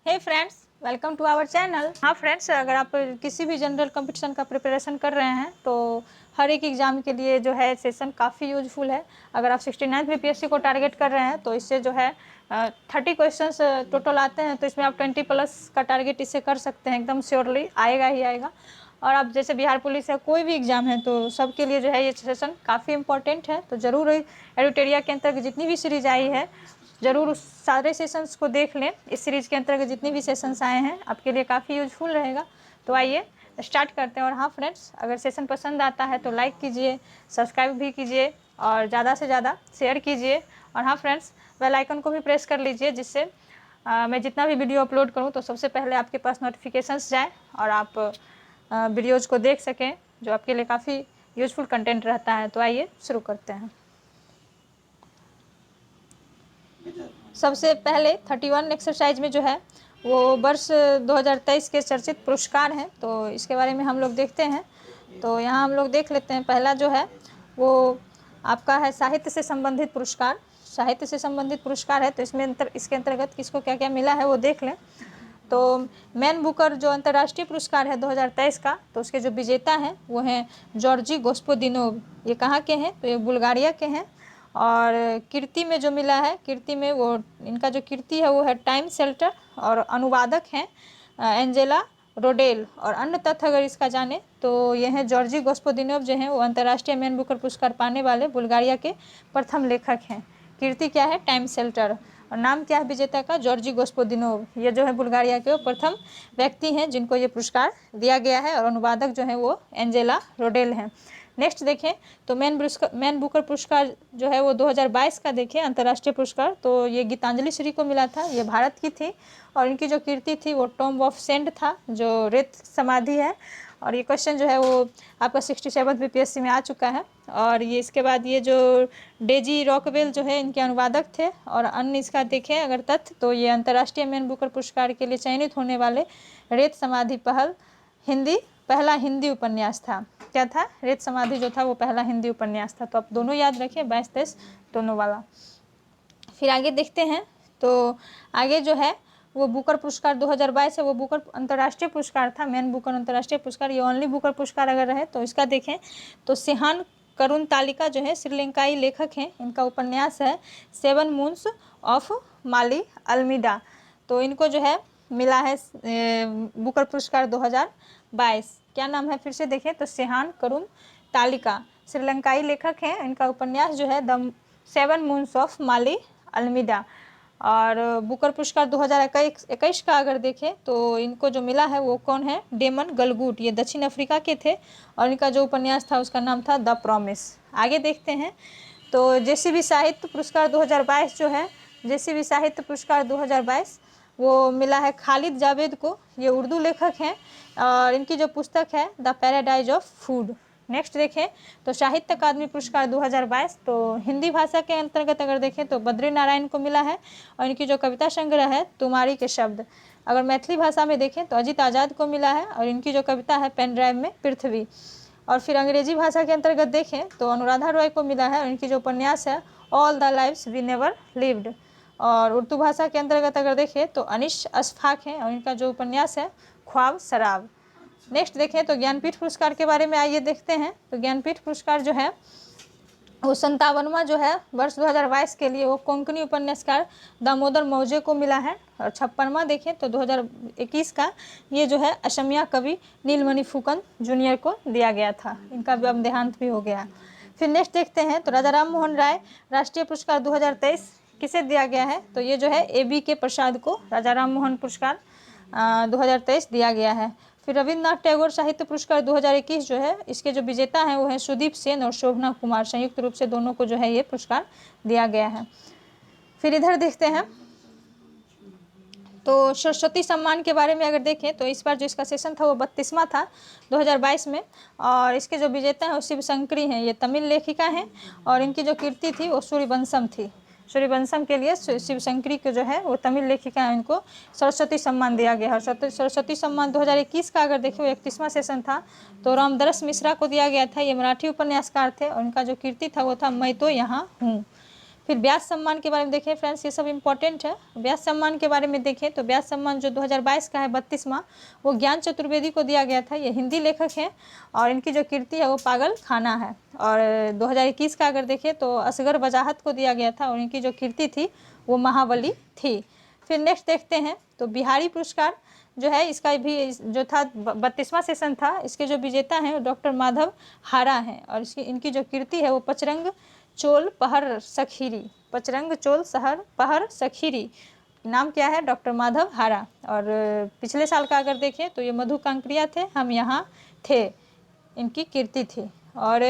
Hey friends, welcome to our channel. हाँ friends, अगर आप किसी भी जनरल कंपटीशन का प्रिपरेशन कर रहे हैं तो हर एक एग्ज़ाम के लिए जो है सेशन काफ़ी यूजफुल है। अगर आप 69th बीपीएससी को टारगेट कर रहे हैं तो इससे जो है 30 क्वेश्चंस टोटल आते हैं, तो इसमें आप 20+ का टारगेट इससे कर सकते हैं। एकदम श्योरली आएगा ही आएगा। और आप जैसे बिहार पुलिस है, कोई भी एग्ज़ाम है, तो सबके लिए जो है ये सेशन काफ़ी इंपॉर्टेंट है। तो ज़रूर एडुटेरिया के अंतर्गत जितनी भी सीरीज आई है ज़रूर उस सारे सेशंस को देख लें। इस सीरीज़ के अंतर्गत जितनी भी सेशंस आए हैं आपके लिए काफ़ी यूजफुल रहेगा। तो आइए स्टार्ट करते हैं। और हाँ फ्रेंड्स, अगर सेशन पसंद आता है तो लाइक कीजिए, सब्सक्राइब भी कीजिए और ज़्यादा से ज़्यादा शेयर कीजिए। और हाँ फ्रेंड्स, बेल आइकन को भी प्रेस कर लीजिए, जिससे मैं जितना भी वीडियो अपलोड करूँ तो सबसे पहले आपके पास नोटिफिकेशंस जाए और आप वीडियोज़ को देख सकें, जो आपके लिए काफ़ी यूजफुल कंटेंट रहता है। तो आइए शुरू करते हैं। सबसे पहले 31 एक्सरसाइज में जो है वो वर्ष 2023 के चर्चित पुरस्कार हैं, तो इसके बारे में हम लोग देखते हैं। तो यहाँ हम लोग देख लेते हैं। पहला जो है वो आपका है साहित्य से संबंधित पुरस्कार। साहित्य से संबंधित पुरस्कार है, तो इसके अंतर्गत किसको क्या क्या मिला है वो देख लें। तो मैन बुकर जो अंतर्राष्ट्रीय पुरस्कार है 2023 का, तो उसके जो विजेता हैं वो हैं जॉर्जी गोस्पोदिनोव। ये कहाँ के हैं? तो ये बुल्गारिया के हैं। और कीर्ति में जो मिला है, कीर्ति में वो इनका जो कीर्ति है वो है टाइम शेल्टर, और अनुवादक हैं एंजेला रोडेल। और अन्य तथ्य अगर इसका जाने तो ये हैं जॉर्जी गोस्पोदिनोव, जो हैं वो अंतर्राष्ट्रीय मैन बुकर पुरस्कार पाने वाले बुल्गारिया के प्रथम लेखक हैं। कीर्ति क्या है? Time shelter. और नाम क्या है विजेता का? जॉर्जी गोस्पोदिनोव। ये जो है बुल्गारिया के प्रथम व्यक्ति हैं जिनको ये पुरस्कार दिया गया है। और अनुवादक जो है वो एंजेला रोडेल हैं। नेक्स्ट देखें तो मैन बुकर पुरस्कार जो है वो 2022 का देखें अंतर्राष्ट्रीय पुरस्कार, तो ये गीतांजलि श्री को मिला था। ये भारत की थी और इनकी जो कीर्ति थी वो टॉम्ब ऑफ सेंट था, जो रेत समाधि है। और ये क्वेश्चन जो है वो आपका 67 बीपीएससी में आ चुका है। और ये इसके बाद ये जो डेजी रॉकवेल जो है इनके अनुवादक थे। और अन्य इसका देखें अगर तथ्य, तो ये अंतर्राष्ट्रीय मैन बुकर पुरस्कार के लिए चयनित होने वाले रेत समाधि पहला हिंदी उपन्यास था। क्या था? रेत समाधि जो था वो पहला हिंदी उपन्यास था। तो आप दोनों याद रखिए, 22-23 दोनों वाला। फिर आगे देखते हैं। तो आगे जो है वो बुकर पुरस्कार 2022 है, वो बुकर अंतर्राष्ट्रीय पुरस्कार था। मैन बुकर अंतर्राष्ट्रीय पुरस्कार, ये ओनली बुकर पुरस्कार अगर रहे तो इसका देखें तो सिहान करुण तालिका जो है श्रीलंकाई लेखक हैं। इनका उपन्यास है 7 मून्स ऑफ माली अल्मीडा। तो इनको जो है मिला है बुकर पुरस्कार 2022। क्या नाम है फिर से देखें तो सिहान करुण तालिका, श्रीलंकाई लेखक हैं। इनका उपन्यास जो है the 7 moons of Mali Almeida. और बुकर पुरस्कार 2021 का अगर देखें तो इनको जो मिला है वो कौन है? डेमन गलगुट। ये दक्षिण अफ्रीका के थे और इनका जो उपन्यास था उसका नाम था द प्रॉमिस। आगे देखते हैं तो जेसीबी साहित्य पुरस्कार 2022 जो है, जेसीबी साहित्य पुरस्कार 2022 वो मिला है खालिद जावेद को। ये उर्दू लेखक हैं और इनकी जो पुस्तक है the paradise of food. Next देखें तो साहित्य अकादमी पुरस्कार 2022, तो हिंदी भाषा के अंतर्गत अगर देखें तो बद्री नारायण को मिला है। और इनकी जो कविता संग्रह है तुम्हारी के शब्द। अगर मैथिली भाषा में देखें तो अजित आज़ाद को मिला है और इनकी जो कविता है पेन ड्राइव में पृथ्वी। और फिर अंग्रेजी भाषा के अंतर्गत देखें तो अनुराधा रॉय को मिला है और इनकी जो उपन्यास है all the lives we never lived. और उर्दू भाषा के अंतर्गत अगर देखें तो अनिश अशफाक हैं और इनका जो उपन्यास है ख्वाब शराब। नेक्स्ट देखें तो ज्ञानपीठ पुरस्कार के बारे में आइए देखते हैं। तो ज्ञानपीठ पुरस्कार जो है वो 57वां जो है वर्ष 2022 के लिए वो कोंकणी उपन्यासकार दामोदर मौजे को मिला है। और 56वां देखें तो 2021 का ये जो है असमिया कवि नीलमणि फुकन जूनियर को दिया गया था। इनका अब देहांत भी हो गया। फिर नेक्स्ट देखते हैं तो राजा राम मोहन राय राष्ट्रीय पुरस्कार 2023 किसे दिया गया है? तो ये जो है AB के प्रसाद को राजा राम मोहन पुरस्कार 2023 दिया गया है। फिर रविन्द्रनाथ टैगोर साहित्य पुरस्कार 2021 जो है, इसके जो विजेता हैं वो हैं सुदीप सेन और शोभना कुमार। संयुक्त रूप से दोनों को जो है ये पुरस्कार दिया गया है। फिर इधर देखते हैं तो सरस्वती सम्मान के बारे में अगर देखें तो इस बार जो इसका सेशन था वो 32वां था 2022 में। और इसके जो विजेता हैं वो शिव शंकरी हैं। ये तमिल लेखिका हैं और इनकी जो कीर्ति थी वो सूर्यवंशम थी। सूर्यवंशम के लिए शिव शंकरी को जो है वो तमिल लेखिका है, इनको सरस्वती सम्मान दिया गया है। सरस्वती सम्मान 2021 का अगर देखें वो 31वां सेशन था, तो रामदरस मिश्रा को दिया गया था। ये मराठी उपन्यासकार थे और उनका जो कीर्ति था वो था मैं तो यहाँ हूँ। फिर व्यास सम्मान के बारे में देखें फ्रेंड्स, ये सब इम्पोर्टेंट है। व्यास सम्मान के बारे में देखें तो व्यास सम्मान जो 2022 का है 32वां, वो ज्ञान चतुर्वेदी को दिया गया था। ये हिंदी लेखक हैं और इनकी जो कीर्ति है वो पागल खाना है। और 2021 का अगर देखें तो असगर वजाहत को दिया गया था और इनकी जो कीर्ति थी वो महाबली थी। फिर नेक्स्ट देखते हैं तो बिहारी पुरस्कार जो है, इसका भी जो था 32वां सेशन था, इसके जो विजेता हैं वो डॉक्टर माधव हारा हैं और इनकी जो कीर्ति है वो पचरंग चोल पहर सखीरी, पचरंग चोल सहर पहर सखीरी, नाम क्या है, डॉक्टर माधव हारा। और पिछले साल का अगर देखें तो ये मधु कांकरिया थे, हम यहाँ थे, इनकी कीर्ति थी। और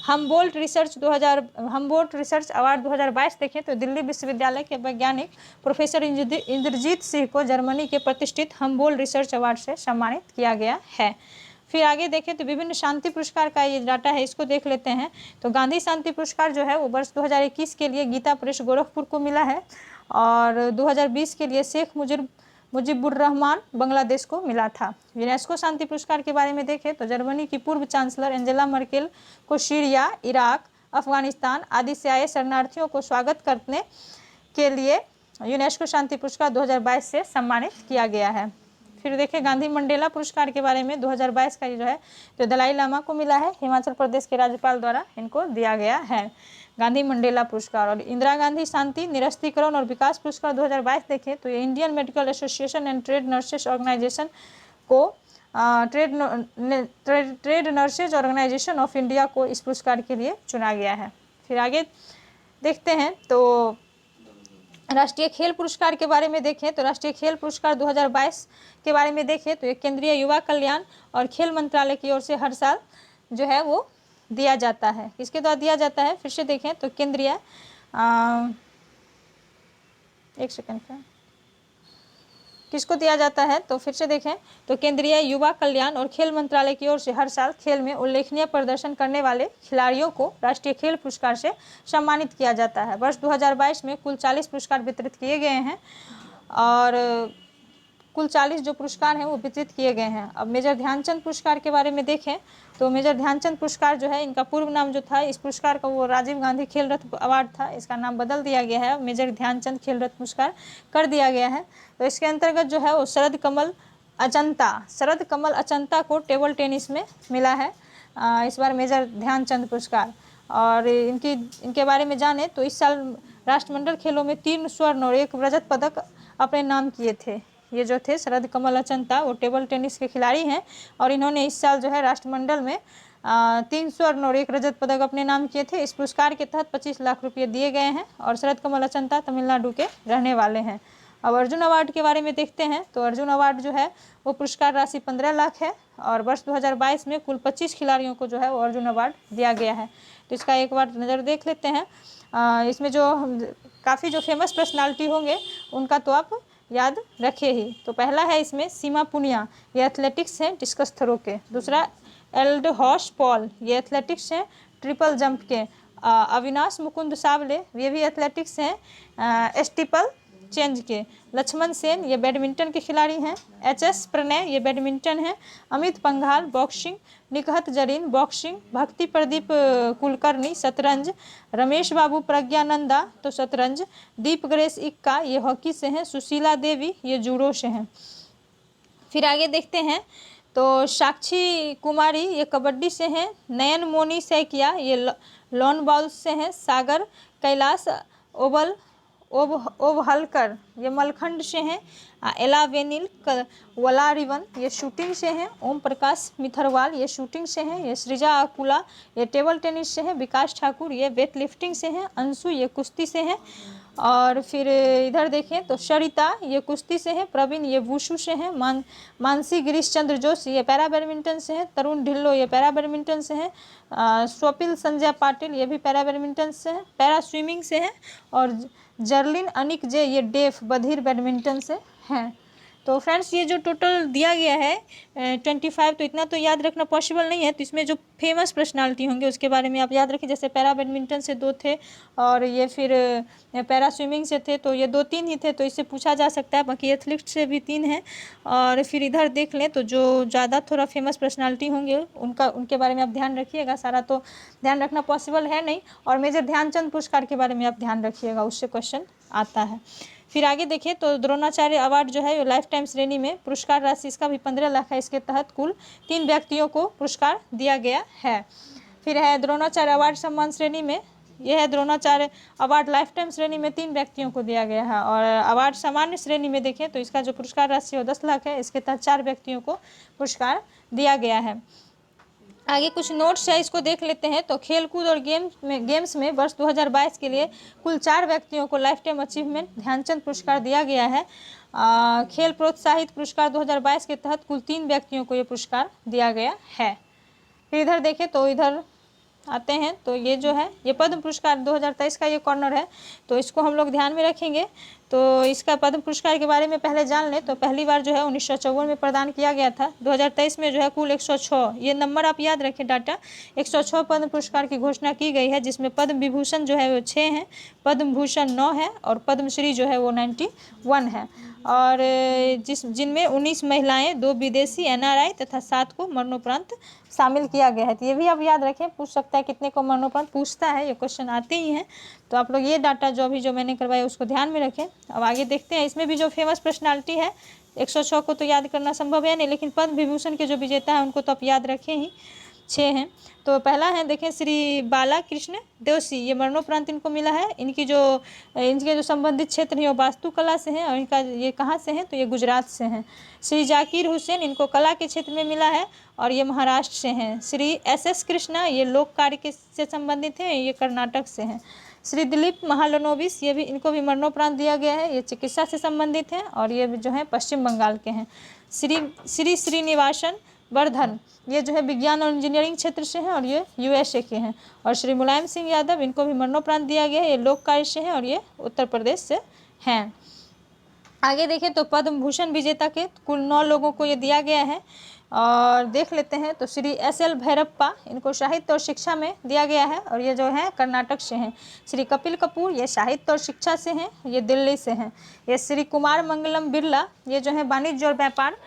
हमबोल्ट रिसर्च अवार्ड 2022 देखें तो दिल्ली विश्वविद्यालय के वैज्ञानिक प्रोफेसर इंद्रजीत सिंह को जर्मनी के प्रतिष्ठित हमबोल्ट रिसर्च अवार्ड से सम्मानित किया गया है। फिर आगे देखें तो विभिन्न शांति पुरस्कार का ये डाटा है, इसको देख लेते हैं। तो गांधी शांति पुरस्कार जो है वो वर्ष 2021 के लिए गीता प्रेस गोरखपुर को मिला है और 2020 के लिए शेख मुजीबुर रहमान बांग्लादेश को मिला था। यूनेस्को शांति पुरस्कार के बारे में देखें तो जर्मनी की पूर्व चांसलर एंजेला मर्केल को सीरिया, इराक, अफगानिस्तान आदि से आए शरणार्थियों को स्वागत करने के लिए यूनेस्को शांति पुरस्कार 2022 से सम्मानित किया गया है। फिर देखें गांधी मंडेला पुरस्कार के बारे में 2022 का ये जो है तो दलाई लामा को मिला है, हिमाचल प्रदेश के राज्यपाल द्वारा इनको दिया गया है गांधी मंडेला पुरस्कार। और इंदिरा गांधी शांति निरस्तीकरण और विकास पुरस्कार 2022 देखें तो ये Indian medical association and trade nurses organisation को trade nurses organisation of India को इस पुरस्कार के लिए चुना गया है। फिर आगे देखते हैं तो राष्ट्रीय खेल पुरस्कार के बारे में देखें तो राष्ट्रीय खेल पुरस्कार 2022 के बारे में देखें तो ये केंद्रीय युवा कल्याण और खेल मंत्रालय की ओर से हर साल जो है वो दिया जाता है। किसके द्वारा दिया जाता है, फिर से देखें तो केंद्रीय एक सेकंड का किसको दिया जाता है, तो फिर से देखें तो केंद्रीय युवा कल्याण और खेल मंत्रालय की ओर से हर साल खेल में उल्लेखनीय प्रदर्शन करने वाले खिलाड़ियों को राष्ट्रीय खेल पुरस्कार से सम्मानित किया जाता है। वर्ष 2022 में कुल 40 पुरस्कार वितरित किए गए हैं और कुल 40 जो पुरस्कार हैं वो वितरित किए गए हैं। अब मेजर ध्यानचंद पुरस्कार के बारे में देखें तो मेजर ध्यानचंद पुरस्कार जो है, इनका पूर्व नाम जो था इस पुरस्कार का वो राजीव गांधी खेल रत्न अवार्ड था, इसका नाम बदल दिया गया है, मेजर ध्यानचंद खेल रत्न पुरस्कार कर दिया गया है। तो इसके अंतर्गत जो है वो शरद कमल अचंता को टेबल टेनिस में मिला है इस बार मेजर ध्यानचंद पुरस्कार। और इनके बारे में जाने तो इस साल राष्ट्रमंडल खेलों में 3 स्वर्ण और 1 रजत पदक अपने नाम किए थे। ये जो थे शरद कमल अचंता, वो टेबल टेनिस के खिलाड़ी हैं और इन्होंने इस साल जो है राष्ट्रमंडल में 3 स्वर्ण और 1 रजत पदक अपने नाम किए थे। इस पुरस्कार के तहत 25 लाख रुपये दिए गए हैं और शरद कमल अचंता तमिलनाडु के रहने वाले हैं। अब अर्जुन अवार्ड के बारे में देखते हैं तो अर्जुन अवार्ड जो है वो पुरस्कार राशि 15 लाख है और वर्ष 2022 में कुल 25 खिलाड़ियों को जो है वो अर्जुन अवार्ड दिया गया है। तो इसका एक बार नज़र देख लेते हैं। इसमें जो काफ़ी जो फेमस पर्सनालिटी होंगे उनका तो आप याद रखे ही। तो पहला है इसमें सीमा पुनिया, ये एथलेटिक्स हैं डिस्कस थ्रो के। दूसरा एल्डहॉश पॉल, ये एथलेटिक्स हैं ट्रिपल जंप के। अविनाश मुकुंद सावले, ये भी एथलेटिक्स हैं स्टीपल चेंज के। लक्ष्मण सेन, ये बैडमिंटन के खिलाड़ी हैं। एच.एस. प्रणय, ये बैडमिंटन हैं। अमित पंघाल बॉक्सिंग। निकहत जरीन बॉक्सिंग। भक्ति प्रदीप कुलकर्णी शतरंज। रमेश बाबू प्रज्ञानंदा तो शतरंज। दीप ग्रेस इक्का, ये हॉकी से हैं। सुशीला देवी, ये जूडो से हैं। फिर आगे देखते हैं तो साक्षी कुमारी, ये कबड्डी से हैं। नयन मोनी सैकिया, ये लॉन बॉल से हैं। सागर कैलाश ओवहलकर, ये मलखंड से हैं। एला वेनिल वलारिवन, ये शूटिंग से हैं। ओम प्रकाश मिथरवाल, ये शूटिंग से हैं। ये सृजा अकुला, ये टेबल टेनिस से हैं। विकास ठाकुर, ये वेट लिफ्टिंग से हैं। अंशु, ये कुश्ती से हैं। और फिर इधर देखें तो सरिता, ये कुश्ती से हैं। प्रवीण, ये वुशु से हैं। मानसी गिरीश चंद्र जोशी, ये पैरा बैडमिंटन से हैं। तरुण ढिल्लो, ये पैरा बैडमिंटन से हैं। स्वपिल संजय पाटिल, ये भी पैरा बैडमिंटन से हैं, पैरा स्विमिंग से हैं। और जर्लिन अनिक जे, ये डेफ बधिर बैडमिंटन से हैं। तो फ्रेंड्स ये जो टोटल दिया गया है 25, तो इतना तो याद रखना पॉसिबल नहीं है। तो इसमें जो फेमस पर्सनालिटी होंगे उसके बारे में आप याद रखें। जैसे पैरा बैडमिंटन से 2 थे और ये फिर पैरा स्विमिंग से थे, तो ये 2-3 ही थे, तो इससे पूछा जा सकता है। बाकी एथलीट से भी 3 हैं। और फिर इधर देख लें तो जो ज़्यादा थोड़ा फेमस पर्सनालिटी होंगे उनके बारे में आप ध्यान रखिएगा। सारा तो ध्यान रखना पॉसिबल है नहीं। और मेजर ध्यानचंद पुरस्कार के बारे में आप ध्यान रखिएगा, उससे क्वेश्चन आता है। फिर आगे देखिए तो द्रोणाचार्य अवार्ड जो है लाइफ टाइम श्रेणी में पुरस्कार राशि इसका भी 15 लाख है। इसके तहत कुल 3 व्यक्तियों को पुरस्कार दिया गया है। फिर है द्रोणाचार्य अवार्ड सम्मान श्रेणी में, यह है द्रोणाचार्य अवार्ड लाइफ टाइम श्रेणी में 3 व्यक्तियों को दिया गया है। और अवार्ड सामान्य श्रेणी में देखें तो इसका जो पुरस्कार राशि है 10 लाख है। इसके तहत 4 व्यक्तियों को पुरस्कार दिया गया है। आगे कुछ नोट्स है, इसको देख लेते हैं। तो खेलकूद और गेम्स में वर्ष 2022 के लिए कुल 4 व्यक्तियों को लाइफ टाइम अचीवमेंट ध्यानचंद पुरस्कार दिया गया है। खेल प्रोत्साहित पुरस्कार 2022 के तहत कुल 3 व्यक्तियों को ये पुरस्कार दिया गया है। फिर इधर देखें तो इधर आते हैं तो ये जो है ये पद्म पुरस्कार 2023 का ये कॉर्नर है, तो इसको हम लोग ध्यान में रखेंगे। तो इसका पद्म पुरस्कार के बारे में पहले जान लें। तो पहली बार जो है 1954 में प्रदान किया गया था। 2023 में जो है कुल 106, ये नंबर आप याद रखें डाटा, 106 पद्म पुरस्कार की घोषणा की गई है, जिसमें पद्म विभूषण जो है वो 6 हैं, पद्म भूषण 9 है और पद्मश्री जो है वो 91 है। और जिनमें 19 महिलाएं, 2 विदेशी NRI तथा 7 को मरणोपरांत शामिल किया गया है। तो ये भी आप याद रखें, पूछ सकता है कितने को मरणोपरांत पूछता है, ये क्वेश्चन आते ही हैं। तो आप लोग ये डाटा जो मैंने करवाया उसको ध्यान में रखें। अब आगे देखते हैं, इसमें भी जो फेमस पर्सनालिटी है 106 को तो याद करना संभव है नहीं, लेकिन पद्म विभूषण के जो विजेता हैं उनको तो आप याद रखें ही, 6 हैं। तो पहला है देखें श्री बाला कृष्ण देवसी, ये मरणोपरांत इनको मिला है। इनके जो संबंधित क्षेत्र है वो वास्तुकला से हैं और इनका ये कहाँ से हैं तो ये गुजरात से हैं। श्री जाकिर हुसैन, इनको कला के क्षेत्र में मिला है और ये महाराष्ट्र से हैं। श्री SS कृष्णा, ये लोक कार्य से संबंधित हैं, ये कर्नाटक से हैं। श्री दिलीप महालनोबिस, ये भी इनको भी मरणोपरांत दिया गया है, ये चिकित्सा से संबंधित हैं और ये जो है पश्चिम बंगाल के हैं। श्री श्रीनिवासन वर्धन, ये जो है विज्ञान और इंजीनियरिंग क्षेत्र से हैं और ये USA के हैं। और श्री मुलायम सिंह यादव, इनको भी मरणोपरांत दिया गया है, ये लोक कार्य से हैं और ये उत्तर प्रदेश से हैं। आगे देखें तो पद्म भूषण विजेता के कुल 9 लोगों को ये दिया गया है और देख लेते हैं। तो श्री SL भैरप्पा, इनको साहित्य और शिक्षा में दिया गया है और ये जो है कर्नाटक से हैं। श्री कपिल कपूर, ये साहित्य और शिक्षा से हैं, ये दिल्ली से हैं। ये श्री कुमार मंगलम बिरला, ये जो है वाणिज्य और व्यापार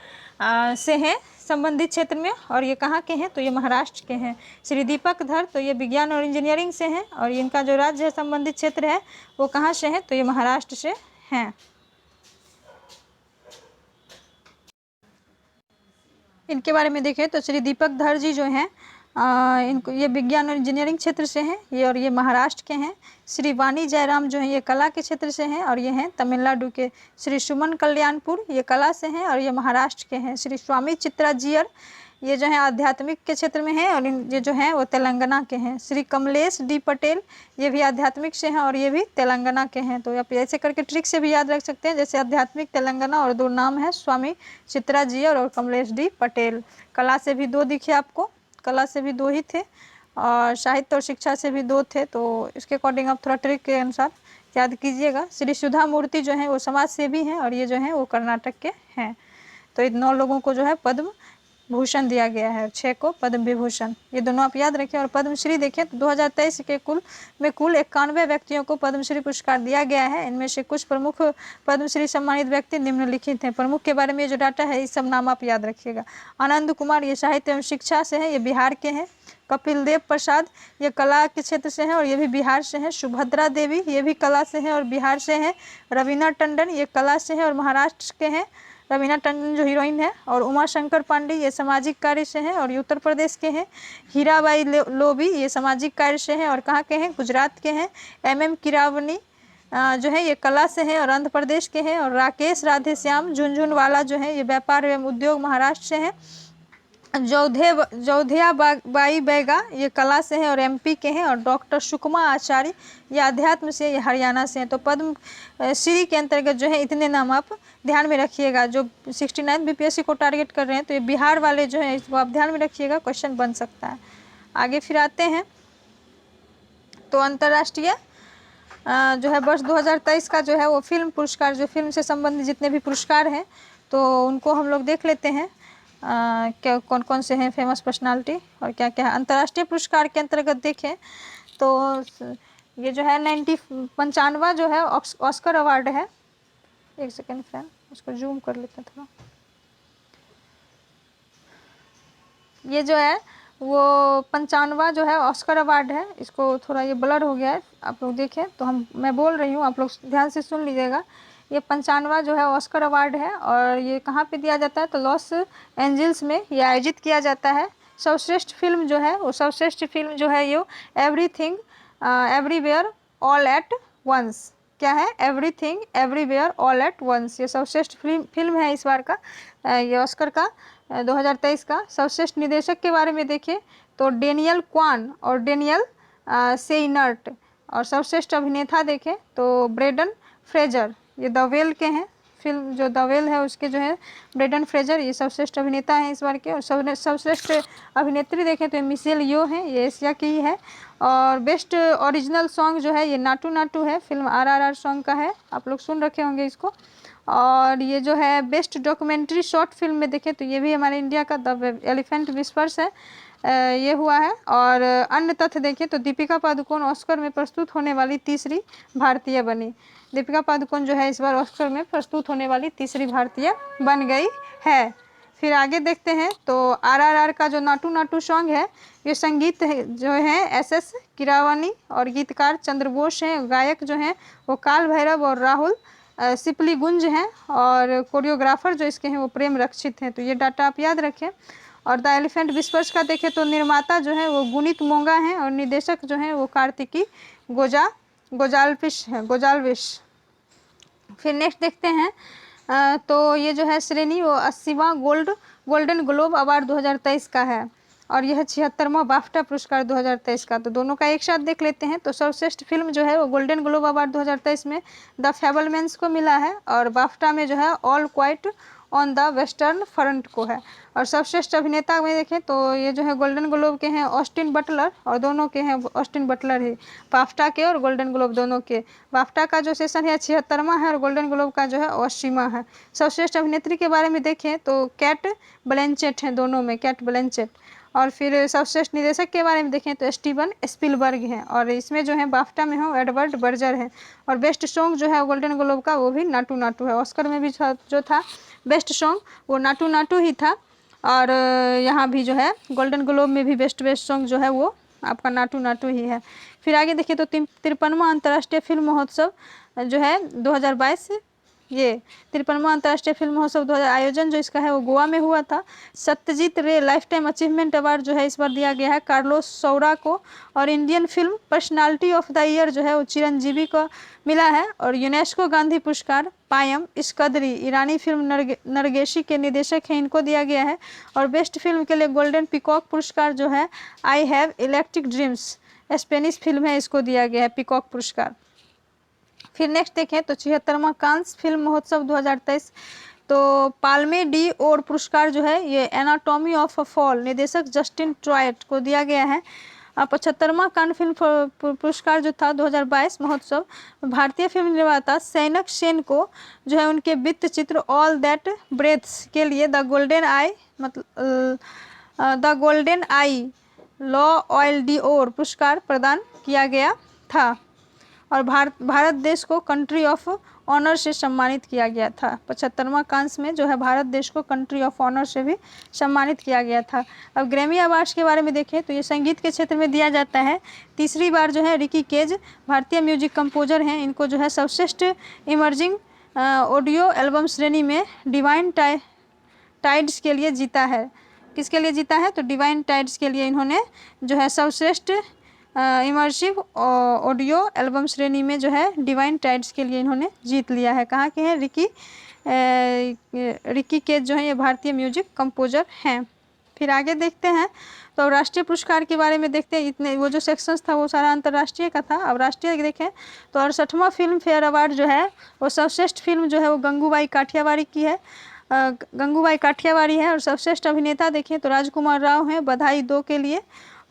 से हैं संबंधित क्षेत्र में और ये कहाँ के हैं तो ये महाराष्ट्र के हैं। श्री दीपक धर, तो ये विज्ञान और इंजीनियरिंग से हैं और इनका जो राज्य है संबंधित क्षेत्र है वो कहाँ से है तो ये महाराष्ट्र से हैं। इनके बारे में देखें तो श्री दीपक धर जी जो हैं इनको ये विज्ञान और इंजीनियरिंग क्षेत्र से हैं ये और ये महाराष्ट्र के हैं। श्री वाणी जयराम जो हैं ये कला के क्षेत्र से हैं और ये हैं तमिलनाडु के। श्री सुमन कल्याणपुर, ये कला से हैं और ये महाराष्ट्र के हैं। श्री स्वामी चित्रा जियर, ये जो है आध्यात्मिक के क्षेत्र में हैं और ये जो हैं वो तेलंगाना के हैं। श्री कमलेश D पटेल, ये भी आध्यात्मिक से हैं और ये भी तेलंगाना के हैं। तो आप ऐसे करके ट्रिक से भी याद रख सकते हैं, जैसे आध्यात्मिक तेलंगाना और 2 नाम है स्वामी चित्रा जियर और कमलेश D पटेल। कला से भी 2 दिखे आपको, कला से भी 2 ही थे और साहित्य और शिक्षा से भी 2 थे। तो इसके अकॉर्डिंग आप थोड़ा ट्रिक के अनुसार याद कीजिएगा। श्री सुधा मूर्ति जो है वो समाज सेवी हैं और ये जो है वो कर्नाटक के हैं। तो इन 9 लोगों को जो है पद्म भूषण दिया गया है, 6 को पद्म विभूषण, ये दोनों आप याद रखें। और पद्मश्री देखें तो 2023 के कुल 91 व्यक्तियों को पद्मश्री पुरस्कार दिया गया है। इनमें से कुछ प्रमुख पद्मश्री सम्मानित व्यक्ति निम्नलिखित हैं। प्रमुख के बारे में जो डाटा है ये सब नाम आप याद रखिएगा। आनंद कुमार, ये साहित्य एवं शिक्षा से हैं, ये बिहार के हैं। कपिल देव प्रसाद, ये कला के क्षेत्र से हैं और ये भी बिहार से हैं। सुभद्रा देवी, ये भी कला से हैं और बिहार से हैं। रवीना टंडन, ये कला से हैं और महाराष्ट्र के हैं, रवीना टंडन जो हीरोइन है। और उमा शंकर पांडे, ये सामाजिक कार्य से हैं और ये उत्तर प्रदेश के हैं। हीराबाई लोबी, ये सामाजिक कार्य से हैं और कहाँ के हैं, गुजरात के हैं। MM किरावनी जो है ये कला से हैं और आंध्र प्रदेश के हैं। और राकेश राधेश्याम झुनझुनवाला जो है ये व्यापार एवं उद्योग महाराष्ट्र से हैं। जोधिया बाई बैगा, ये कला से हैं और MP के हैं। और डॉक्टर सुकमा आचार्य, ये अध्यात्म से, ये हरियाणा से हैं। तो पद्म श्री के अंतर्गत जो है इतने नाम आप ध्यान में रखिएगा। जो 69 BPSC को टारगेट कर रहे हैं तो ये बिहार वाले जो हैं इसको आप ध्यान में रखिएगा, क्वेश्चन बन सकता है। आगे फिर आते हैं तो अंतर्राष्ट्रीय जो है वर्ष 2023 का जो है वो फिल्म पुरस्कार, जो फिल्म से संबंधित जितने भी पुरस्कार हैं तो उनको हम लोग देख लेते हैं। क्या कौन कौन से हैं फेमस पर्सनालिटी और क्या क्या है। अंतर्राष्ट्रीय पुरस्कार के अंतर्गत देखें तो ये जो है 95वां जो है ऑस्कर अवार्ड है। एक सेकेंड फ्रेंड, उसको जूम कर लेते हैं थोड़ा। ये जो है वो 95वां जो है ऑस्कर अवार्ड है। इसको थोड़ा ये ब्लर हो गया है, आप लोग देखें तो मैं बोल रही हूँ, आप लोग ध्यान से सुन लीजिएगा। ये 95वां जो है ऑस्कर अवार्ड है और ये कहाँ पे दिया जाता है तो लॉस एंजल्स में ये आयोजित किया जाता है। सर्वश्रेष्ठ फिल्म जो है वो सर्वश्रेष्ठ फिल्म जो है ये everything everywhere all at once. क्या है? Everything everywhere all at once. ये सर्वश्रेष्ठ फिल्म है इस बार का, ये ऑस्कर का 2023 का। सर्वश्रेष्ठ निर्देशक के बारे में देखें तो डेनियल क्वान और डेनियल सेइनर्ट। और सर्वश्रेष्ठ अभिनेता देखें तो ब्रेंडन फ्रेजर, ये द वेल के हैं। फिल्म जो द वेल है उसके जो है ब्रेंडन फ्रेजर, ये सर्वश्रेष्ठ अभिनेता हैं इस बार के। और सर्वश्रेष्ठ अभिनेत्री देखें तो मिशेल यो हैं, ये एशिया की ही है। और बेस्ट ओरिजिनल सॉन्ग जो है ये नाटू नाटू है, फिल्म RRR सॉन्ग का है, आप लोग सुन रखे होंगे इसको। और ये जो है बेस्ट डॉक्यूमेंट्री शॉर्ट फिल्म में देखें तो ये भी हमारे इंडिया का द एलिफेंट विस्पर्स है, ये हुआ है। और अन्य तथ्य देखें तो दीपिका पादुकोण ऑस्कर में प्रस्तुत होने वाली तीसरी भारतीय बनी। दीपिका पादुकोण जो है इस बार ऑस्कर में प्रस्तुत होने वाली तीसरी भारतीय बन गई है। फिर आगे देखते हैं तो RRR का जो नाटू नाटू सॉन्ग है ये संगीत जो है SS किरावानी और गीतकार चंद्र बोस हैं। गायक जो हैं वो काल भैरव और राहुल सिपली गुंज हैं और कोरियोग्राफर जो इसके हैं वो प्रेम रक्षित हैं। तो ये डाटा आप याद रखें। और द एलिफेंट विस्पर्स का देखें तो निर्माता जो है वो गुनीत मोंगा हैं और निर्देशक जो हैं वो कार्तिकी गोजाल्विश। फिर नेक्स्ट देखते हैं तो ये जो है श्रेणी वो 80वां गोल्डन ग्लोब अवार्ड 2023 का है और यह 76वां बाफ्टा पुरस्कार 2023 का। तो दोनों का एक साथ देख लेते हैं। तो सर्वश्रेष्ठ फिल्म जो है वो गोल्डन ग्लोब अवार्ड 2023 में द फैबलमैन्स को मिला है और बाफ्टा में जो है all quite on the western front को है। और सर्वश्रेष्ठ अभिनेता में देखें तो ये जो है गोल्डन ग्लोब के हैं ऑस्टिन बटलर, और दोनों के हैं ऑस्टिन बटलर ही, बाफ्टा के और गोल्डन ग्लोब दोनों के। बाफ्टा का जो सेशन है 76वां है और गोल्डन ग्लोब का जो है 80वां है। सर्वश्रेष्ठ अभिनेत्री के बारे में देखें तो कैट ब्लैंचेट हैं, दोनों में कैट ब्लैंचेट। और फिर सर्वश्रेष्ठ निर्देशक के बारे में देखें तो स्टीवन स्पिलबर्ग हैं और इसमें जो है बाफ्टा में हो एडवर्ड बर्जर है। और बेस्ट सॉन्ग जो है गोल्डन ग्लोब का वो भी नाटू नाटू है। ऑस्कर में भी जो था बेस्ट सॉन्ग वो नाटू नाटू ही था और यहाँ भी जो है गोल्डन ग्लोब में भी बेस्ट सॉन्ग जो है वो आपका नाटू नाटू ही है। फिर आगे देखिए तो 53वां अंतर्राष्ट्रीय फिल्म महोत्सव जो है 2022, ये 53वां अंतर्राष्ट्रीय फिल्म महोत्सव 2000 आयोजन जो इसका है वो गोवा में हुआ था। सत्यजीत रे लाइफ टाइम अचीवमेंट अवार्ड जो है इस बार दिया गया है कार्लोस सौरा को। और Indian film personality of the year जो है वो चिरंजीवी को मिला है। और यूनेस्को गांधी पुरस्कार पायम इस्कदरी ईरानी फिल्म नरगेशी के निर्देशक हैं, इनको दिया गया है। और बेस्ट फिल्म के लिए गोल्डन पीकॉक पुरस्कार जो है I have electric dreams Spanish film है, इसको दिया गया है पीकॉक पुरस्कार। फिर नेक्स्ट देखें तो 76वां कांस फिल्म महोत्सव 2023 तो पाल्मे डी ओर पुरस्कार जो है ये एनाटॉमी ऑफ अ फॉल निर्देशक जस्टिन ट्रॉयट को दिया गया है। 75वां कान फिल्म पुरस्कार जो था 2022 महोत्सव भारतीय फिल्म निर्माता सैनक सेन को जो है उनके वित्त चित्र ऑल दैट ब्रेथ्स के लिए the golden eye law oil D or पुरस्कार प्रदान किया गया था। और भारत देश को कंट्री ऑफ ऑनर से सम्मानित किया गया था। 75वां कांस में जो है भारत देश को कंट्री ऑफ ऑनर से भी सम्मानित किया गया था। अब ग्रैमी अवार्ड्स के बारे में देखें तो ये संगीत के क्षेत्र में दिया जाता है। तीसरी बार जो है रिकी केज भारतीय म्यूजिक कंपोजर हैं, इनको जो है सर्वश्रेष्ठ इमर्जिंग ऑडियो एल्बम श्रेणी में डिवाइन टाइड्स के लिए जीता है। किसके लिए जीता है तो डिवाइन टाइड्स के लिए इन्होंने जो है सर्वश्रेष्ठ इमर्सिव ऑडियो एल्बम श्रेणी में जो है डिवाइन टाइड्स के लिए इन्होंने जीत लिया है। कहाँ के हैं रिकी केज जो है ये भारतीय म्यूजिक कंपोजर हैं। फिर आगे देखते हैं तो राष्ट्रीय पुरस्कार के बारे में देखते हैं। इतने वो जो सेक्शंस था वो सारा अंतर्राष्ट्रीय का था। अब राष्ट्रीय देखें तो 68वां फिल्म फेयर अवार्ड जो है वो सर्वश्रेष्ठ फिल्म जो है वो गंगूबाई काठियावाड़ी की है, गंगूबाई काठियावाड़ी है। और सर्वश्रेष्ठ अभिनेता देखें तो राजकुमार राव हैं बधाई 2 के लिए।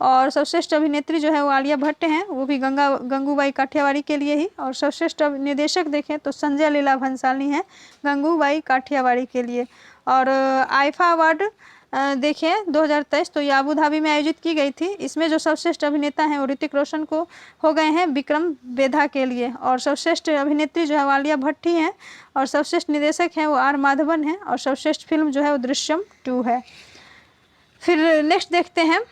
और सर्वश्रेष्ठ अभिनेत्री जो है वो आलिया भट्ट हैं, वो भी गंगूबाई काठियावाड़ी के लिए ही। और सर्वश्रेष्ठ निर्देशक देखें तो संजय लीला भंसाली हैं गंगूबाई काठियावाड़ी के लिए। और आईफा अवार्ड देखें 2023 तो ये अबू धाबी में आयोजित की गई थी। इसमें जो सर्वश्रेष्ठ अभिनेता हैं वो ऋतिक रोशन को हो गए हैं विक्रम वेधा के लिए, और सर्वश्रेष्ठ अभिनेत्री जो है आलिया भट्ट ही हैं, और सर्वश्रेष्ठ निर्देशक हैं वो आर माधवन हैं, और सर्वश्रेष्ठ फिल्म जो है वो दृश्यम 2 है। फिर नेक्स्ट देखते हैं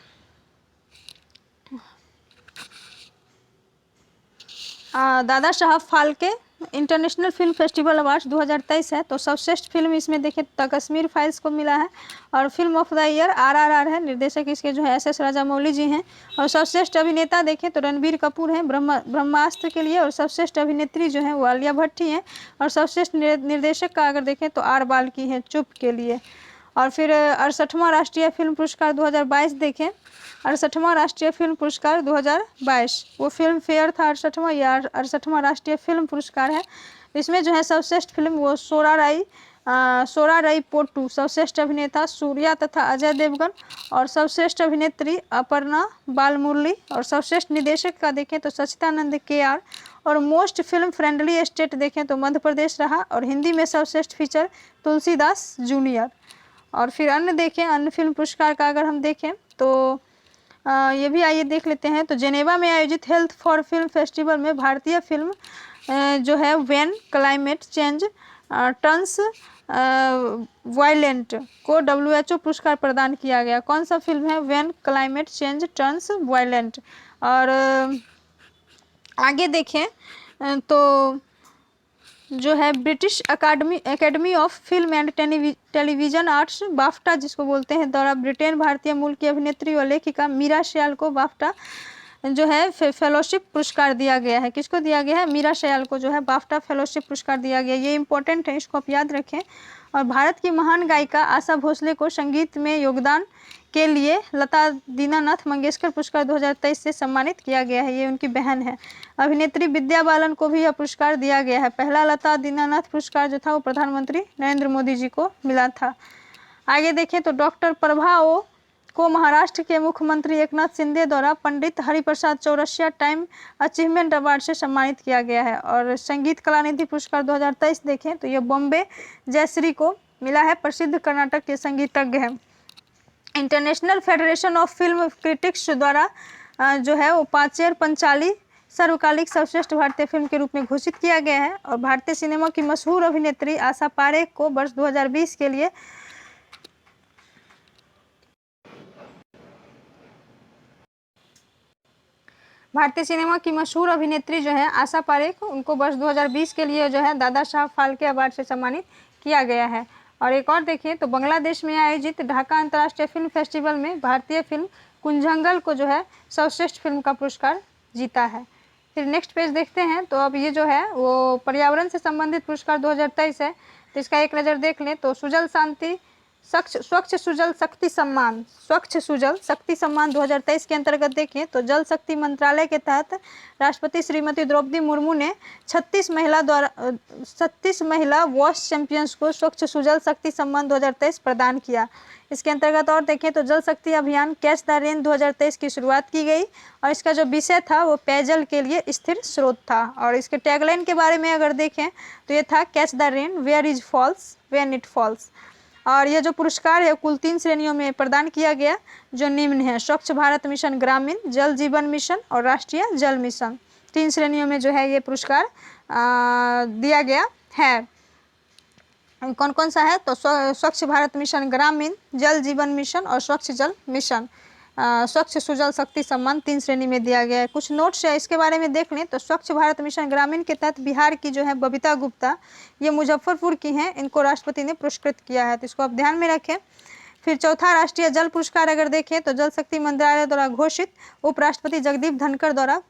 Dada Saheb Phalke international film festival awards 2023 है। तो सर्वश्रेष्ठ फिल्म इसमें देखें द कश्मीर फाइल्स को मिला है, और film of the year RRR है, निर्देशक इसके जो है SS राजामौली जी हैं। और सर्वश्रेष्ठ अभिनेता देखें तो रणबीर कपूर हैं ब्रह्मास्त्र के लिए, और सर्वश्रेष्ठ अभिनेत्री जो है वो आलिया भट्ट ही हैं, और सर्वश्रेष्ठ निर्देशक का अगर देखें तो R बाल्की है चुप के लिए। और फिर 68वां राष्ट्रीय फिल्म पुरस्कार 2022 देखें, 68वां राष्ट्रीय फिल्म पुरस्कार 2022 वो फिल्म फेयर था 68वां, या 68वां राष्ट्रीय फिल्म पुरस्कार है। इसमें जो है सर्वश्रेष्ठ फिल्म वो सोरा राई पोट्टू, सर्वश्रेष्ठ अभिनेता सूर्या तथा अजय देवगन, और सर्वश्रेष्ठ अभिनेत्री अपर्णा बालमुरली, और सर्वश्रेष्ठ निर्देशक का देखें तो सच्चिदानंद KR, और मोस्ट फिल्म फ्रेंडली स्टेट देखें तो मध्य प्रदेश रहा, और हिंदी में सर्वश्रेष्ठ फीचर तुलसीदास जूनियर। और फिर अन्य देखें, अन्य फिल्म पुरस्कार का अगर हम देखें तो ये भी आइए देख लेते हैं। तो जेनेवा में आयोजित हेल्थ फॉर फिल्म फेस्टिवल में भारतीय फिल्म जो है when climate change turns violent को WHO पुरस्कार प्रदान किया गया। कौन सा फिल्म है? When climate change turns violent. और आगे देखें तो जो है British academy of film and television arts BAFTA जिसको बोलते हैं द्वारा ब्रिटेन भारतीय मूल की अभिनेत्री और लेखिका मीरा शयाल को बाफ्टा जो है फेलोशिप पुरस्कार दिया गया है। किसको दिया गया है? मीरा शयाल को जो है बाफ्टा फेलोशिप पुरस्कार दिया गया। ये इंपॉर्टेंट है, इसको आप याद रखें। और भारत की महान गायिका आशा भोसले को संगीत में योगदान के लिए लता दीनानाथ मंगेशकर पुरस्कार 2023 से सम्मानित किया गया है। ये उनकी बहन है। अभिनेत्री विद्या बालन को भी यह पुरस्कार दिया गया है। पहला लता दीनानाथ पुरस्कार जो था वो प्रधानमंत्री नरेंद्र मोदी जी को मिला था। आगे देखें तो डॉक्टर प्रभा ओ को महाराष्ट्र के मुख्यमंत्री एकनाथ शिंदे द्वारा Pandit Hariprasad Chaurasia time achievement award से सम्मानित किया गया है। और संगीत कलानिधि पुरस्कार 2023 देखें तो ये बॉम्बे जयश्री को मिला है, प्रसिद्ध कर्नाटक के संगीतज्ञ हैं। International federation of film critics द्वारा जो है वो पाचेर पंचाली सर्वकालिक सर्वश्रेष्ठ भारतीय फिल्म के रूप में घोषित किया गया है। और भारतीय सिनेमा की मशहूर अभिनेत्री आशा पारेख को वर्ष 2020 के लिए भारतीय सिनेमा की मशहूर अभिनेत्री जो है आशा पारेख, उनको वर्ष 2020 के लिए जो है दादा साहब फाल्के अवार्ड से सम्मानित किया गया है। और एक और देखिए तो बांग्लादेश में आयोजित ढाका अंतर्राष्ट्रीय फिल्म फेस्टिवल में भारतीय फिल्म कुंजंगल को जो है सर्वश्रेष्ठ फिल्म का पुरस्कार जीता है। फिर नेक्स्ट पेज देखते हैं तो अब ये जो है वो पर्यावरण से संबंधित पुरस्कार 2023 है। तो इसका एक नज़र देख लें तो सुजल शांति स्वच्छ सुजल शक्ति सम्मान 2023 के अंतर्गत देखें तो जल शक्ति मंत्रालय के तहत राष्ट्रपति श्रीमती द्रौपदी मुर्मू ने 36 महिला वॉश चैंपियंस को स्वच्छ सुजल शक्ति सम्मान 2023 प्रदान किया। इसके अंतर्गत और देखें तो जल शक्ति अभियान कैच द रेन 2023 की शुरुआत की गई, और इसका जो विषय था वो पेयजल के लिए स्थिर स्रोत था। और इसके टैगलाइन के बारे में अगर देखें तो ये था catch the rain where is falls when it falls. और ये जो पुरस्कार है कुल 3 श्रेणियों में प्रदान किया गया जो निम्न है: स्वच्छ भारत मिशन ग्रामीण, जल जीवन मिशन और राष्ट्रीय जल मिशन। 3 श्रेणियों में जो है ये पुरस्कार दिया गया है। कौन कौन सा है? तो स्वच्छ भारत मिशन ग्रामीण, जल जीवन मिशन और स्वच्छ जल मिशन। स्वच्छ सुजल शक्ति सम्मान 3 श्रेणी में दिया गया है। कुछ नोट्स है इसके बारे में देख लें तो स्वच्छ भारत मिशन ग्रामीण के तहत बिहार की जो है बबीता गुप्ता, ये मुजफ्फरपुर की हैं, इनको राष्ट्रपति ने पुरस्कृत किया है, तो इसको आप ध्यान में रखें। फिर चौथा राष्ट्रीय जल पुरस्कार अगर देखें तो जल शक्ति मंत्रालय द्वारा घोषित उपराष्ट्रपति जगदीप धनखड़ द्वारा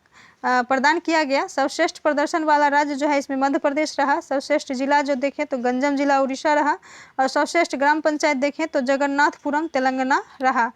प्रदान किया गया। सर्वश्रेष्ठ प्रदर्शन वाला राज्य जो है इसमें मध्य प्रदेश रहा। सर्वश्रेष्ठ जिला जो देखें तो गंजम जिला उड़ीसा रहा। और सर्वश्रेष्ठ ग्राम पंचायत देखें तो जगन्नाथपुरम तेलंगाना रहा।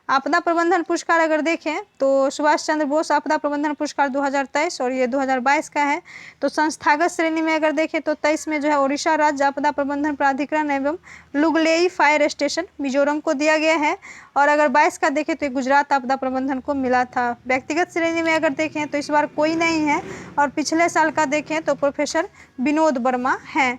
आपदा प्रबंधन पुरस्कार अगर देखें तो सुभाष चंद्र बोस आपदा प्रबंधन पुरस्कार 2023 और ये 2022 का है। तो संस्थागत श्रेणी में अगर देखें तो 23 में जो है ओडिशा राज्य आपदा प्रबंधन प्राधिकरण एवं लुगलेई फायर स्टेशन मिजोरम को दिया गया है। और अगर 22 का देखें तो गुजरात आपदा प्रबंधन को मिला था। व्यक्तिगत श्रेणी में अगर देखें तो इस बार कोई नहीं है और पिछले साल का देखें तो प्रोफेसर विनोद वर्मा हैं।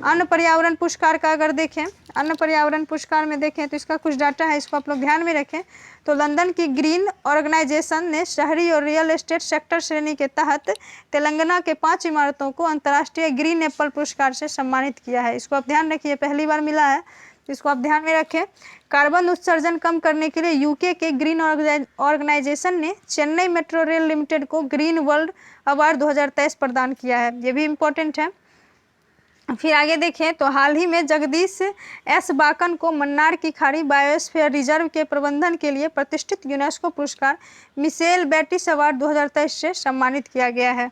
अन्य पर्यावरण पुरस्कार का अगर देखें, अन्य पर्यावरण पुरस्कार में देखें तो इसका कुछ डाटा है, इसको आप लोग ध्यान में रखें। तो लंदन की ग्रीन ऑर्गेनाइजेशन ने शहरी और रियल एस्टेट सेक्टर श्रेणी के तहत तेलंगाना के 5 इमारतों को अंतर्राष्ट्रीय ग्रीन एप्पल पुरस्कार से सम्मानित किया है। इसको आप ध्यान रखिए, पहली बार मिला है, इसको आप ध्यान में रखें। कार्बन उत्सर्जन कम करने के लिए यूके के ग्रीन ऑर्गेनाइजेशन ने चेन्नई मेट्रो रेल लिमिटेड को ग्रीन वर्ल्ड अवार्ड 2023 प्रदान किया है, ये भी इम्पोर्टेंट है। फिर आगे देखें तो हाल ही में जगदीश एस बाकन को मन्नार की खाड़ी बायोस्फीयर रिजर्व के प्रबंधन के लिए प्रतिष्ठित यूनेस्को पुरस्कार मिशेल बेटिस अवार्ड 2023 से सम्मानित किया गया है।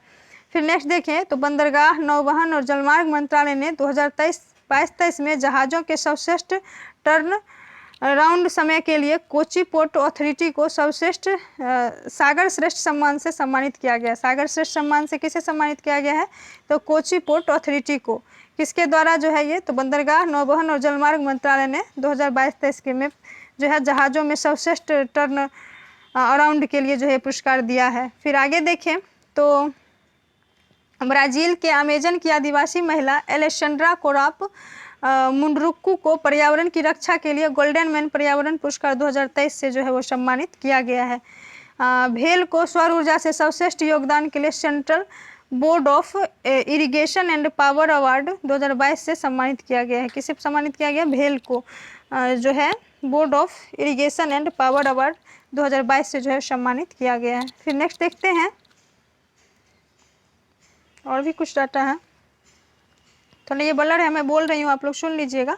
फिर नेक्स्ट देखें तो बंदरगाह, नौवहन और जलमार्ग मंत्रालय ने 2023 में जहाज़ों के सर्वश्रेष्ठ टर्न राउंड समय के लिए कोची पोर्ट अथॉरिटी को सर्वश्रेष्ठ सागर श्रेष्ठ सम्मान से सम्मानित किया गया। सागर श्रेष्ठ सम्मान से किसे सम्मानित किया गया है? तो कोची पोर्ट अथॉरिटी को। किसके द्वारा जो है ये? तो बंदरगाह, नौवहन और जलमार्ग मंत्रालय ने 2022-23 के में जो है जहाज़ों में सर्वश्रेष्ठ टर्न अराउंड के लिए जो है पुरस्कार दिया है। फिर आगे देखें तो ब्राज़ील के अमेजन की आदिवासी महिला एलेसेंड्रा कोराप मुंडरुक्कू को पर्यावरण की रक्षा के लिए गोल्डन मैन पर्यावरण पुरस्कार 2023 से जो है वो सम्मानित किया गया है। भेल को सौर ऊर्जा से सर्वश्रेष्ठ योगदान के लिए central board of irrigation and power award 2022 से सम्मानित किया गया है। किसे सम्मानित किया गया? भेल को जो है board of irrigation and power award 2022 से जो है सम्मानित किया गया है। फिर नेक्स्ट देखते हैं, और भी कुछ डाटा है, थोड़ा ये ब्लर है, मैं बोल रही हूँ, आप लोग सुन लीजिएगा।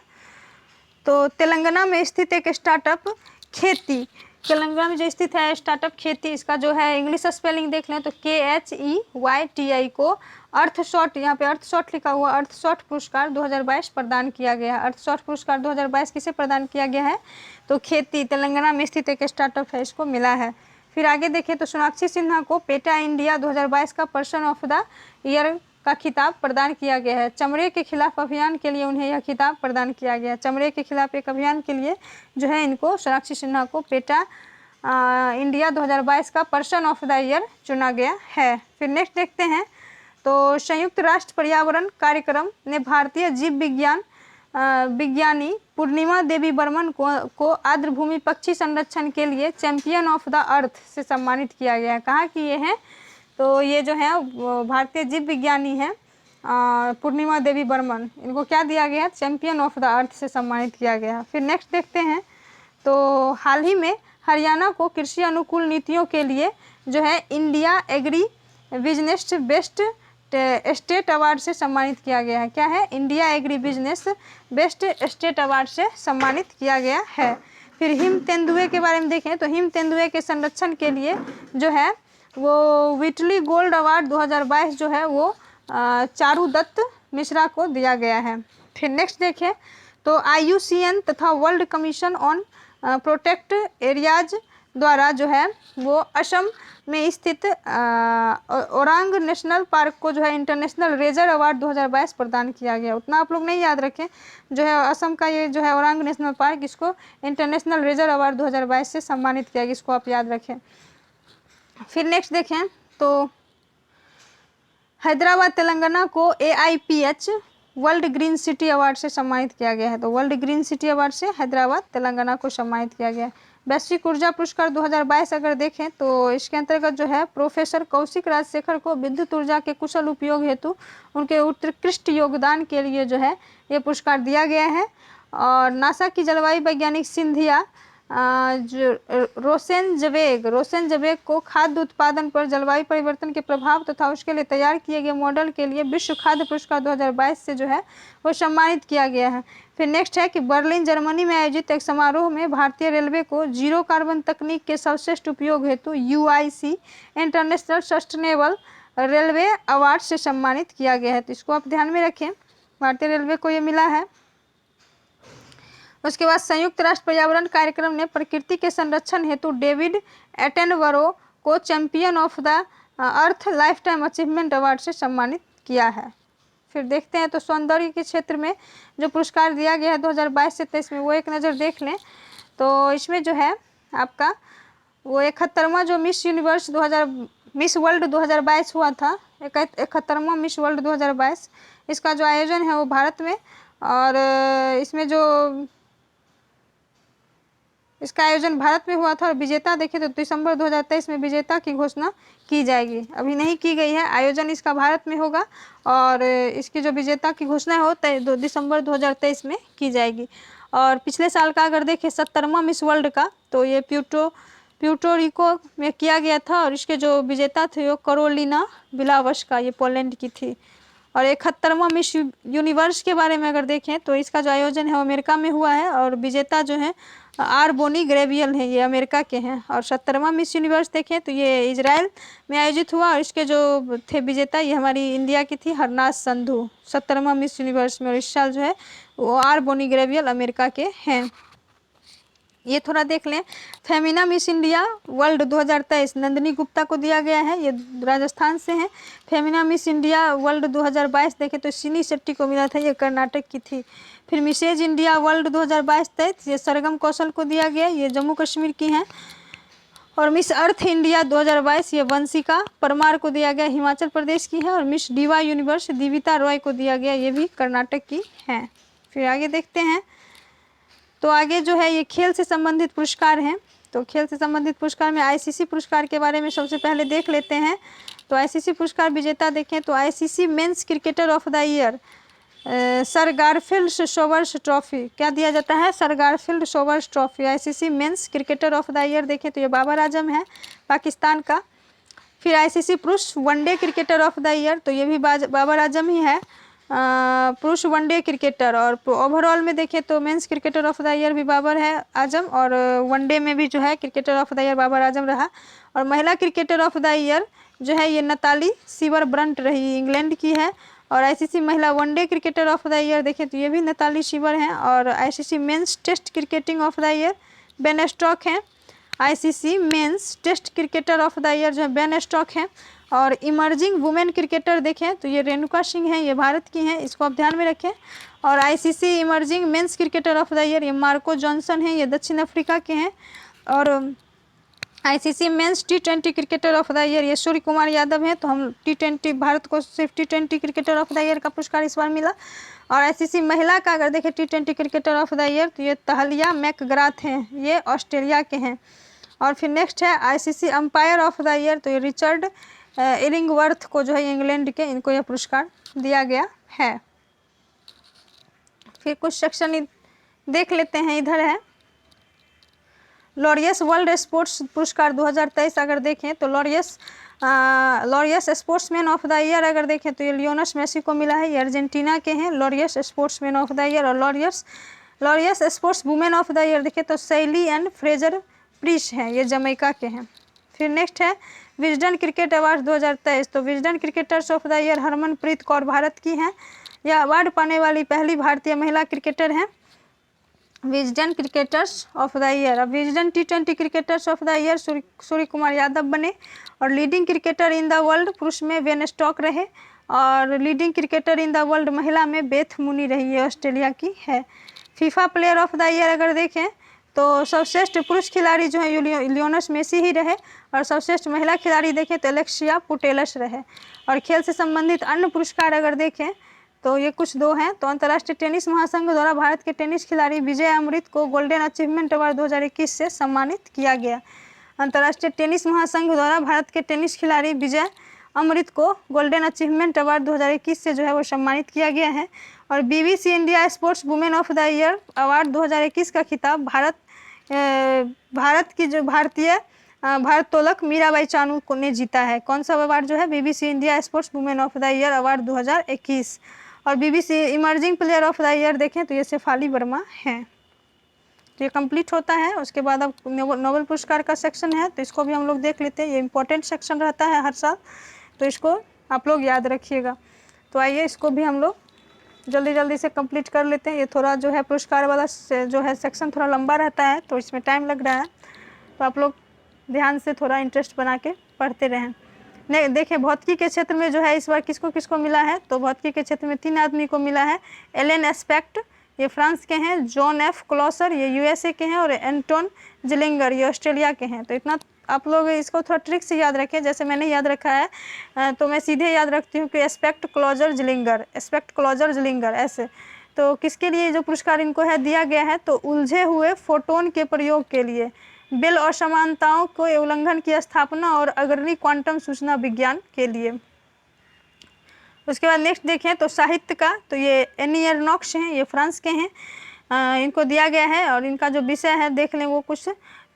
तो तेलंगाना में स्थित एक स्टार्टअप खेती, तेलंगाना में जो स्थित है स्टार्टअप खेती, इसका जो है इंग्लिश स्पेलिंग देख लें तो KHEYTI को अर्थशॉट, यहाँ पे अर्थशॉट लिखा हुआ, अर्थशॉट पुरस्कार 2022 प्रदान किया गया है। अर्थशॉट पुरस्कार 2022 किसे प्रदान किया गया है? तो खेती, तेलंगाना में स्थित एक स्टार्टअप है, इसको मिला है। फिर आगे देखें तो सोनाक्षी सिन्हा को पेटा इंडिया 2022 का पर्सन ऑफ द ईयर का खिताब प्रदान किया गया है। चमड़े के खिलाफ अभियान के लिए उन्हें यह खिताब प्रदान किया गया है। चमड़े के खिलाफ एक अभियान के लिए जो है इनको, सोनाक्षी सिन्हा को पेटा इंडिया 2022 का पर्सन ऑफ द ईयर चुना गया है। फिर नेक्स्ट देखते हैं तो संयुक्त राष्ट्र पर्यावरण कार्यक्रम ने भारतीय जीव विज्ञान विज्ञानी पूर्णिमा देवी बर्मन को आर्द्रभूमि पक्षी संरक्षण के लिए चैंपियन ऑफ द अर्थ से सम्मानित किया गया है। कहाँ की ये है? तो ये जो है भारतीय जीव विज्ञानी है पूर्णिमा देवी बर्मन, इनको क्या दिया गया? चैंपियन ऑफ द अर्थ से सम्मानित किया गया। फिर नेक्स्ट देखते हैं तो हाल ही में हरियाणा को कृषि अनुकूल नीतियों के लिए जो है India agri business best state award से सम्मानित किया गया है। क्या है? India agri business best state award से सम्मानित किया गया है। फिर हिम तेंदुए के बारे में देखें तो हिम तेंदुए के संरक्षण के लिए जो है वो विटली गोल्ड अवार्ड 2022 जो है वो चारू दत्त मिश्रा को दिया गया है। फिर नेक्स्ट देखें तो IUCN तथा world commission on protect areas द्वारा जो है वो असम में स्थित ओरांग नेशनल पार्क को जो है इंटरनेशनल रेजर अवार्ड 2022 प्रदान किया गया। उतना आप लोग नहीं याद रखें, जो है असम का ये जो है ओरांग नेशनल पार्क, इसको इंटरनेशनल रेजर अवार्ड 2022 से सम्मानित किया गया, इसको आप याद रखें। फिर नेक्स्ट देखें तो हैदराबाद तेलंगाना को AIPH world green city award से सम्मानित किया गया है। तो वर्ल्ड ग्रीन सिटी अवार्ड से हैदराबाद तेलंगाना को सम्मानित किया गया है। वैश्विक ऊर्जा पुरस्कार 2022 अगर देखें तो इसके अंतर्गत जो है प्रोफेसर कौशिक राजशेखर को विद्युत ऊर्जा के कुशल उपयोग हेतु उनके उत्कृष्ट योगदान के लिए जो है ये पुरस्कार दिया गया है। और नासा की जलवायु वैज्ञानिक सिंधिया रोशन जवेग को खाद्य उत्पादन पर जलवायु परिवर्तन के प्रभाव तथा उसके लिए तैयार किए गए मॉडल के लिए विश्व खाद्य पुरस्कार 2022 से जो है वो सम्मानित किया गया है। फिर नेक्स्ट है कि बर्लिन जर्मनी में आयोजित एक समारोह में भारतीय रेलवे को जीरो कार्बन तकनीक के सर्वश्रेष्ठ उपयोग हेतु UIC international sustainable railway award से सम्मानित किया गया है। तो इसको आप ध्यान में रखें, भारतीय रेलवे को ये मिला है। उसके बाद संयुक्त राष्ट्र पर्यावरण कार्यक्रम ने प्रकृति के संरक्षण हेतु डेविड एटनबरो को champion of the earth life time achievement award से सम्मानित किया है। फिर देखते हैं तो सौंदर्य के क्षेत्र में जो पुरस्कार दिया गया है 2022 से 23 में, वो एक नज़र देख लें तो इसमें जो है आपका वो 71वां जो मिस वर्ल्ड 2022 हुआ था, 71वां मिस वर्ल्ड 2022, इसका जो आयोजन है वो भारत में, और इसमें जो इसका आयोजन भारत में हुआ था। और विजेता देखें तो दिसंबर 2023 में विजेता की घोषणा की जाएगी, अभी नहीं की गई है। आयोजन इसका भारत में होगा और इसकी जो विजेता की घोषणा हो दिसंबर 2023 में की जाएगी। और पिछले साल का अगर देखें 70वां मिस वर्ल्ड का, तो ये प्यूर्टो रिको में किया गया था और इसके जो विजेता थे वो करोलिना बिलावस्का, ये पोलैंड की थी। और 71वां मिस यूनिवर्स के बारे में अगर देखें तो इसका जो आयोजन है वो अमेरिका में हुआ है और विजेता जो है आर बोनी ग्रेवियल हैं, ये अमेरिका के हैं। और 70वां मिस यूनिवर्स देखें तो ये इजराइल में आयोजित हुआ और इसके जो थे विजेता ये हमारी इंडिया की थी हरनाज संधू 70वां मिस यूनिवर्स में, और इस साल जो है वो आर बोनी ग्रेवियल अमेरिका के हैं। ये थोड़ा देख लें, Femina miss India world 2023 Nandini Gupta को दिया गया है, ये राजस्थान से हैं। फेमिना मिस इंडिया वर्ल्ड 2022 देखें तो सिनी शेट्टी को मिला था, ये कर्नाटक की थी। फिर मिसेज इंडिया वर्ल्ड 2022-23 ये सरगम कौशल को दिया गया, ये जम्मू कश्मीर की हैं। और मिस अर्थ इंडिया 2022 ये वंशिका परमार को दिया गया, हिमाचल प्रदेश की है। और मिस डिवा यूनिवर्स दिविता रॉय को दिया गया, ये भी कर्नाटक की हैं। फिर आगे देखते हैं तो आगे जो है ये खेल से संबंधित पुरस्कार हैं। तो खेल से संबंधित पुरस्कार में आईसीसी पुरस्कार के बारे में सबसे पहले देख लेते हैं। तो आईसीसी पुरस्कार विजेता देखें तो ICC men's cricketer of the year sir Garfield Sobers trophy, क्या दिया जाता है, sir Garfield Sobers trophy. ICC men's cricketer of the year देखें तो ये बाबर आजम है पाकिस्तान का। फिर आईसीसी पुरुष one day cricketer of the year, तो ये भी बाबर आजम ही है, पुरुष वनडे क्रिकेटर। और ओवरऑल में देखें तो men's cricketer of the year भी बाबर है आजम, और वनडे में भी जो है cricketer of the year Babar Azam रहा। और महिला क्रिकेटर ऑफ द ईयर जो है ये नताली सीवर ब्रंट रही, इंग्लैंड की है। और आईसीसी महिला one day cricketer of the year देखें तो ये भी नताली सीवर हैं। और ICC men's test cricketing of the year Ben Stokes हैं। ICC men's test cricketer of the year जो है बेन स्टॉक हैं। और इमर्जिंग वुमेन क्रिकेटर देखें तो ये रेणुका सिंह हैं, ये भारत की हैं, इसको आप ध्यान में रखें। और ICC emerging men's cricketer of the year ये मार्को जॉनसन हैं, ये दक्षिण अफ्रीका के हैं। और ICC mains T20 cricketer of the year ये सूर्य कुमार यादव हैं। तो हम टी20 भारत को सिर्फ टी20 क्रिकेटर ऑफ द ईयर का पुरस्कार इस बार मिला। और आईसीसी महिला का अगर देखें टी20 क्रिकेटर ऑफ द ईयर तो ये तहलिया मैकग्राथ हैं, ये ऑस्ट्रेलिया के हैं। और फिर नेक्स्ट है ICC umpire of the year, तो ये रिचर्ड इलिंगवर्थ को जो है इंग्लैंड के, इनको यह पुरस्कार दिया गया है। फिर कुछ सेक्शन देख लेते हैं, इधर है लॉरियस वर्ल्ड स्पोर्ट्स पुरस्कार 2023 अगर देखें तो Laureus sportsman of the year अगर देखें तो ये लियोनस मेसी को मिला है, ये अर्जेंटीना के हैं Laureus sportsman of the year. और Laureus sports women of the year देखें तो सैली एंड फ्रेजर प्रिश हैं, ये जमैका के हैं। फिर नेक्स्ट है विजडन क्रिकेट अवार्ड 2023, तो Wisden cricketers of the year Harmanpreet Kaur Bharat की हैं, यह अवार्ड पाने वाली पहली भारतीय महिला क्रिकेटर हैं। Wisden cricketers of the year, अब विजडन टी20 cricketers of the year Surya Kumar Yadav बने। और leading cricketer in the world पुरुष में बेन स्टॉक रहे, और leading cricketer in the world महिला में बेथ मुनी रही, है ऑस्ट्रेलिया की है। FIFA player of the year अगर देखें तो सर्वश्रेष्ठ पुरुष खिलाड़ी जो है लियोनस मेसी ही रहे, और सर्वश्रेष्ठ महिला खिलाड़ी देखें तो एलेक्सिया पुटेलस रहे। और खेल से संबंधित अन्य पुरस्कार अगर देखें तो ये कुछ दो हैं। तो अंतर्राष्ट्रीय टेनिस महासंघ द्वारा भारत के टेनिस खिलाड़ी विजय अमृत को गोल्डन अचीवमेंट अवार्ड 2021 से सम्मानित किया गया। अंतर्राष्ट्रीय टेनिस महासंघ द्वारा भारत के टेनिस खिलाड़ी विजय अमृत को गोल्डन अचीवमेंट अवार्ड 2021 से जो है वो सम्मानित किया गया है। और BBC India sports women of the Year award 2021 का खिताब भारत की जो भारतोलक मीराबाई चानू ने जीता है। कौन सा अवार्ड जो है, BBC India sports women of the Year award 2021। और BBC emerging player of the year देखें तो ये शेफाली वर्मा हैं। तो ये कंप्लीट होता है। उसके बाद अब नोबेल पुरस्कार का सेक्शन है, तो इसको भी हम लोग देख लेते हैं। ये इंपॉर्टेंट सेक्शन रहता है हर साल, तो इसको आप लोग याद रखिएगा। तो आइए इसको भी हम लोग जल्दी जल्दी से कंप्लीट कर लेते हैं। ये थोड़ा जो है पुरस्कार वाला जो है सेक्शन थोड़ा लंबा रहता है, तो इसमें टाइम लग रहा है, तो आप लोग ध्यान से थोड़ा इंटरेस्ट बना के पढ़ते रहें। नहीं देखिए, भौतिकी के क्षेत्र में जो है इस बार किसको किसको मिला है, तो भौतिकी के क्षेत्र में 3 आदमी को मिला है। एलन एस्पेक्ट, ये फ्रांस के हैं, जॉन एफ क्लॉसर, ये यूएसए के हैं, और एंटोन जिलिंगर, ये ऑस्ट्रेलिया के हैं। तो इतना आप लोग इसको थोड़ा ट्रिक से याद रखें, जैसे मैंने याद रखा है, तो मैं सीधे याद रखती हूँ कि एस्पेक्ट क्लॉजर जिलिंगर ऐसे। तो किसके लिए जो पुरस्कार इनको है दिया गया है, तो उलझे हुए फोटोन के प्रयोग के लिए, बेल असमानताओं को उल्लंघन की स्थापना और अग्रणी क्वांटम सूचना विज्ञान के लिए। उसके बाद नेक्स्ट देखें तो साहित्य का, तो ये एनियरनॉक्स हैं, ये फ्रांस के हैं, इनको दिया गया है, और इनका जो विषय है देख लें वो कुछ,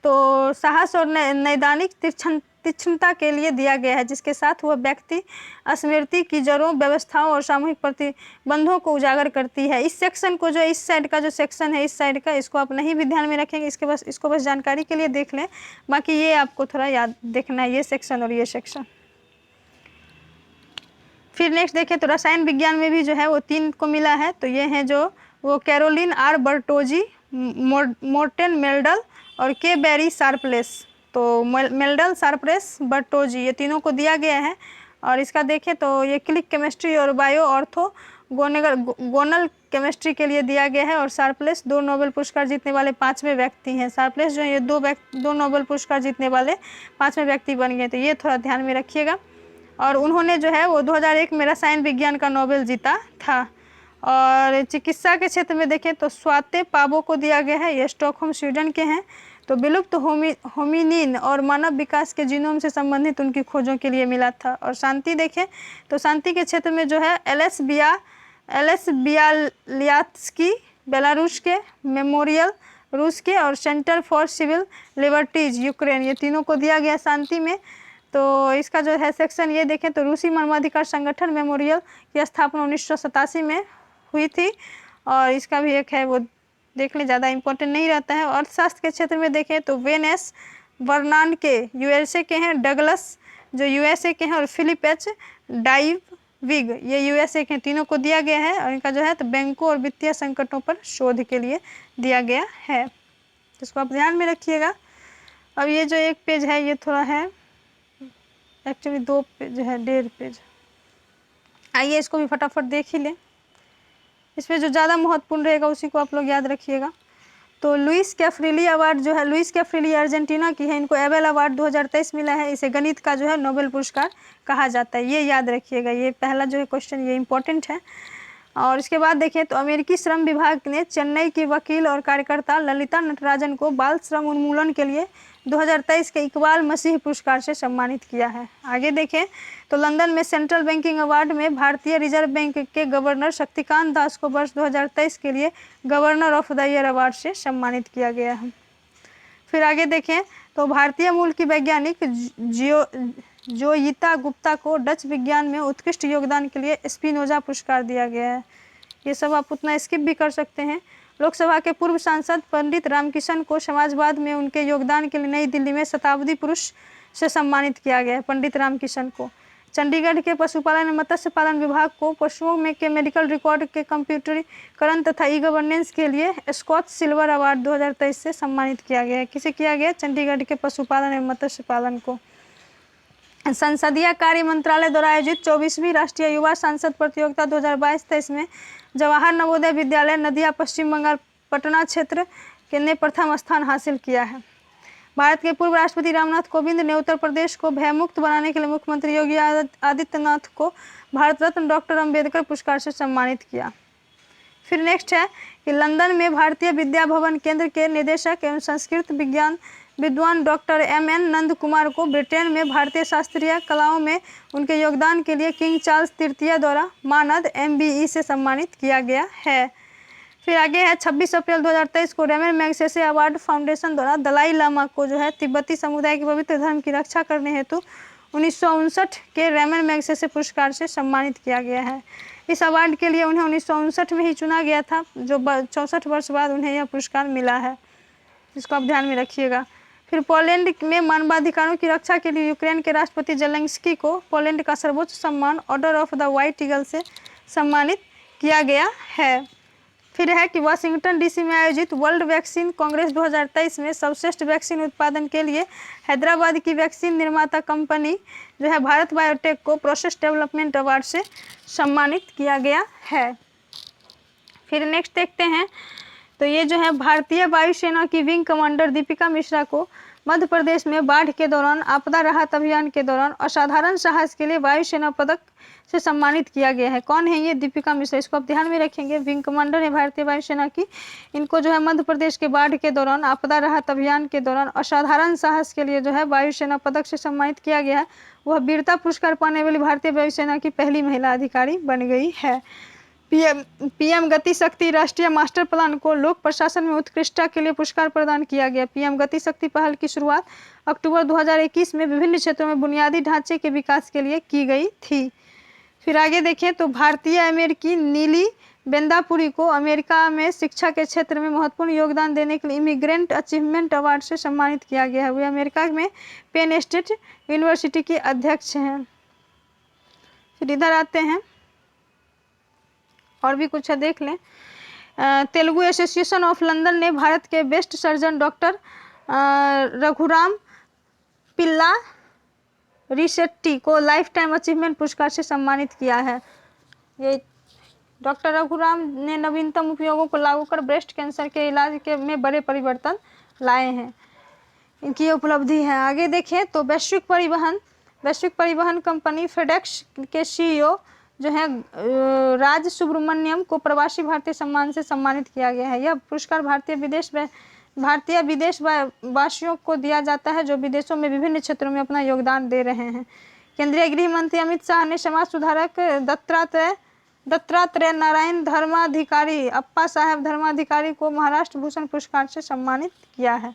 तो साहस और नैदानिक तीक्ष्णता के लिए दिया गया है, जिसके साथ वह व्यक्ति स्मृति की जड़ों, व्यवस्थाओं और सामूहिक प्रतिबंधों को उजागर करती है। इस सेक्शन को जो इस साइड का जो सेक्शन है, इस साइड का, इसको आप नहीं भी ध्यान में रखेंगे, इसको बस जानकारी के लिए देख लें, बाकी ये आपको थोड़ा याद देखना है, ये सेक्शन और ये सेक्शन। फिर नेक्स्ट देखें तो रसायन विज्ञान में भी जो है वो 3 को मिला है, तो ये हैं जो वो Caroline are Bertozzi, Morten Meldal और के बेरी शार्पलेस। तो मेल्डल, शार्पलेस, बर्टोजी, ये तीनों को दिया गया है। और इसका देखें तो ये क्लिक केमिस्ट्री और बायो ऑर्थोगोनल केमिस्ट्री के लिए दिया गया है, और शार्पलेस 2 नोबेल पुरस्कार जीतने वाले 5वें व्यक्ति हैं। शार्पलेस जो है ये 2 नोबेल पुरस्कार जीतने वाले 5वें व्यक्ति बन गए, तो ये थोड़ा ध्यान में रखिएगा। और उन्होंने जो है वो 2001 में रसायन विज्ञान का नोबेल जीता था। और चिकित्सा के क्षेत्र में देखें तो स्वाते पाबो को दिया गया है, ये स्टॉकहोम स्वीडन के हैं। तो विलुप्त होमिनिन और मानव विकास के जीनोम से संबंधित उनकी खोजों के लिए मिला था। और शांति देखें तो शांति के क्षेत्र में जो है एलएस बियालियात्स्की बेलारूस के, मेमोरियल रूस के, और Centre for Civil Liberties Ukraine, ये तीनों को दिया गया शांति में। तो इसका जो है सेक्शन ये देखें तो रूसी मानवाधिकार संगठन मेमोरियल की स्थापना 1987 में हुई थी, और इसका भी एक है वो देख लें, ज़्यादा इम्पोर्टेंट नहीं रहता है। अर्थशास्त्र के क्षेत्र में देखें तो वेन एस बर्नांके यूएसए के हैं, डगलस जो यूएसए के हैं, और फिलिप एच डाइविग ये यूएसए के हैं, तीनों को दिया गया है। और इनका जो है तो बैंकों और वित्तीय संकटों पर शोध के लिए दिया गया है, जिसको आप ध्यान में रखिएगा। अब ये जो एक पेज है ये थोड़ा है, एक्चुअली 2 पेज है, 1.5 पेज। आइए इसको भी फटाफट देख ही लें, इसमें जो ज़्यादा महत्वपूर्ण रहेगा उसी को आप लोग याद रखिएगा। तो लुइस कैफ्रिली अवार्ड जो है, लुइस कैफ्रिली अर्जेंटीना की है, इनको एबेल अवार्ड 2023 मिला है। इसे गणित का जो है नोबेल पुरस्कार कहा जाता है, ये याद रखिएगा। ये पहला जो है क्वेश्चन ये इंपॉर्टेंट है। और इसके बाद देखें तो अमेरिकी श्रम विभाग ने चेन्नई की वकील और कार्यकर्ता ललिता नटराजन को बाल श्रम उन्मूलन के लिए 2023 के इकबाल मसीह पुरस्कार से सम्मानित किया है। आगे देखें तो लंदन में सेंट्रल बैंकिंग अवार्ड में भारतीय रिजर्व बैंक के गवर्नर शक्तिकांत दास को वर्ष 2023 के लिए governor of the Year award से सम्मानित किया गया है। फिर आगे देखें तो भारतीय मूल की वैज्ञानिक जोयिता गुप्ता को डच विज्ञान में उत्कृष्ट योगदान के लिए स्पिनोजा पुरस्कार दिया गया है। ये सब आप उतना स्किप भी कर सकते हैं। लोकसभा के पूर्व सांसद पंडित रामकिशन को समाजवाद में उनके योगदान के लिए नई दिल्ली में शताब्दी पुरुष से सम्मानित किया गया है। पंडित रामकिशन को चंडीगढ़ के पशुपालन एवं मत्स्य पालन विभाग को पशुओं में के मेडिकल रिकॉर्ड के कंप्यूटरीकरण तथा ई गवर्नेंस के लिए स्कॉच सिल्वर अवार्ड 2023 से सम्मानित किया गया है। किसे किया गया? चंडीगढ़ के पशुपालन एवं मत्स्य पालन को। संसदीय कार्य मंत्रालय द्वारा आयोजित 24वीं राष्ट्रीय युवा सांसद प्रतियोगिता 2022-23 में जवाहर नवोदय विद्यालय नदिया पश्चिम बंगाल पटना क्षेत्र के ने प्रथम स्थान हासिल किया है। भारत के पूर्व राष्ट्रपति रामनाथ कोविंद ने उत्तर प्रदेश को भयमुक्त बनाने के लिए मुख्यमंत्री योगी आदित्यनाथ को भारत रत्न डॉक्टर अंबेडकर पुरस्कार से सम्मानित किया। फिर नेक्स्ट है कि लंदन में भारतीय विद्या भवन केंद्र के निदेशक एवं संस्कृत विज्ञान विद्वान डॉक्टर MN नंद कुमार को ब्रिटेन में भारतीय शास्त्रीय कलाओं में उनके योगदान के लिए किंग चार्ल्स तृतीय द्वारा मानद MBE से सम्मानित किया गया है। फिर आगे है 26 अप्रैल 2023 को रमन मैगसेसे अवार्ड फाउंडेशन द्वारा दलाई लामा को जो है तिब्बती समुदाय के पवित्र धर्म की रक्षा करने हेतु 1959 के रमन मैगसेसे पुरस्कार से सम्मानित किया गया है। इस अवार्ड के लिए उन्हें 1959 में ही चुना गया था, जो 64 वर्ष बाद उन्हें यह पुरस्कार मिला है, जिसको आप ध्यान में रखिएगा। फिर पोलैंड में मानवाधिकारों की रक्षा के लिए यूक्रेन के राष्ट्रपति जेलेंस्की को पोलैंड का सर्वोच्च सम्मान order of the white eagle से सम्मानित किया गया है। फिर है कि वाशिंगटन डीसी में आयोजित वर्ल्ड वैक्सीन कांग्रेस 2023 में सर्वश्रेष्ठ वैक्सीन उत्पादन के लिए हैदराबाद की वैक्सीन निर्माता कंपनी जो है भारत बायोटेक को प्रोसेस डेवलपमेंट अवार्ड से सम्मानित किया गया है। फिर नेक्स्ट देखते हैं, तो ये जो है भारतीय वायुसेना की विंग कमांडर दीपिका मिश्रा को मध्य प्रदेश में बाढ़ के दौरान आपदा राहत अभियान के दौरान असाधारण साहस के लिए वायुसेना पदक से सम्मानित किया गया है। कौन है ये दीपिका मिश्रा, इसको आप ध्यान में रखेंगे। विंग कमांडर है भारतीय वायुसेना की। इनको जो है मध्य प्रदेश के बाढ़ के दौरान आपदा राहत अभियान के दौरान असाधारण साहस के लिए जो है वायुसेना पदक से सम्मानित किया गया है। वह वीरता पुरस्कार पाने वाली भारतीय वायुसेना की पहली महिला अधिकारी बन गई है। पीएम गति शक्ति राष्ट्रीय मास्टर प्लान को लोक प्रशासन में उत्कृष्टता के लिए पुरस्कार प्रदान किया गया। पीएम गति शक्ति पहल की शुरुआत अक्टूबर 2021 में विभिन्न क्षेत्रों में बुनियादी ढांचे के विकास के लिए की गई थी। फिर आगे देखें, तो भारतीय अमेरिकी नीली बेंदापुरी को अमेरिका में शिक्षा के क्षेत्र में महत्वपूर्ण योगदान देने के लिए इमिग्रेंट अचीवमेंट अवार्ड से सम्मानित किया गया है। वे अमेरिका में पेन स्टेट यूनिवर्सिटी के अध्यक्ष हैं। फिर इधर आते हैं, और भी कुछ है देख लें। तेलुगु एसोसिएशन ऑफ लंदन ने भारत के बेस्ट सर्जन डॉक्टर रघुराम पिल्ला रिशेट्टी को लाइफ टाइम अचीवमेंट पुरस्कार से सम्मानित किया है। ये डॉक्टर रघुराम ने नवीनतम उपयोगों को लागू कर ब्रेस्ट कैंसर के इलाज के में बड़े परिवर्तन लाए हैं। इनकी उपलब्धि है। आगे देखें, तो वैश्विक परिवहन कंपनी फेडेक्स के सीईओ जो है राज सुब्रमण्यम को प्रवासी भारतीय सम्मान से सम्मानित किया गया है। यह पुरस्कार भारतीय विदेश वासियों को दिया जाता है जो विदेशों में विभिन्न क्षेत्रों में अपना योगदान दे रहे हैं। केंद्रीय गृह मंत्री अमित शाह ने समाज सुधारक दत्तात्रेय नारायण धर्माधिकारी अप्पा साहेब धर्माधिकारी को महाराष्ट्र भूषण पुरस्कार से सम्मानित किया है।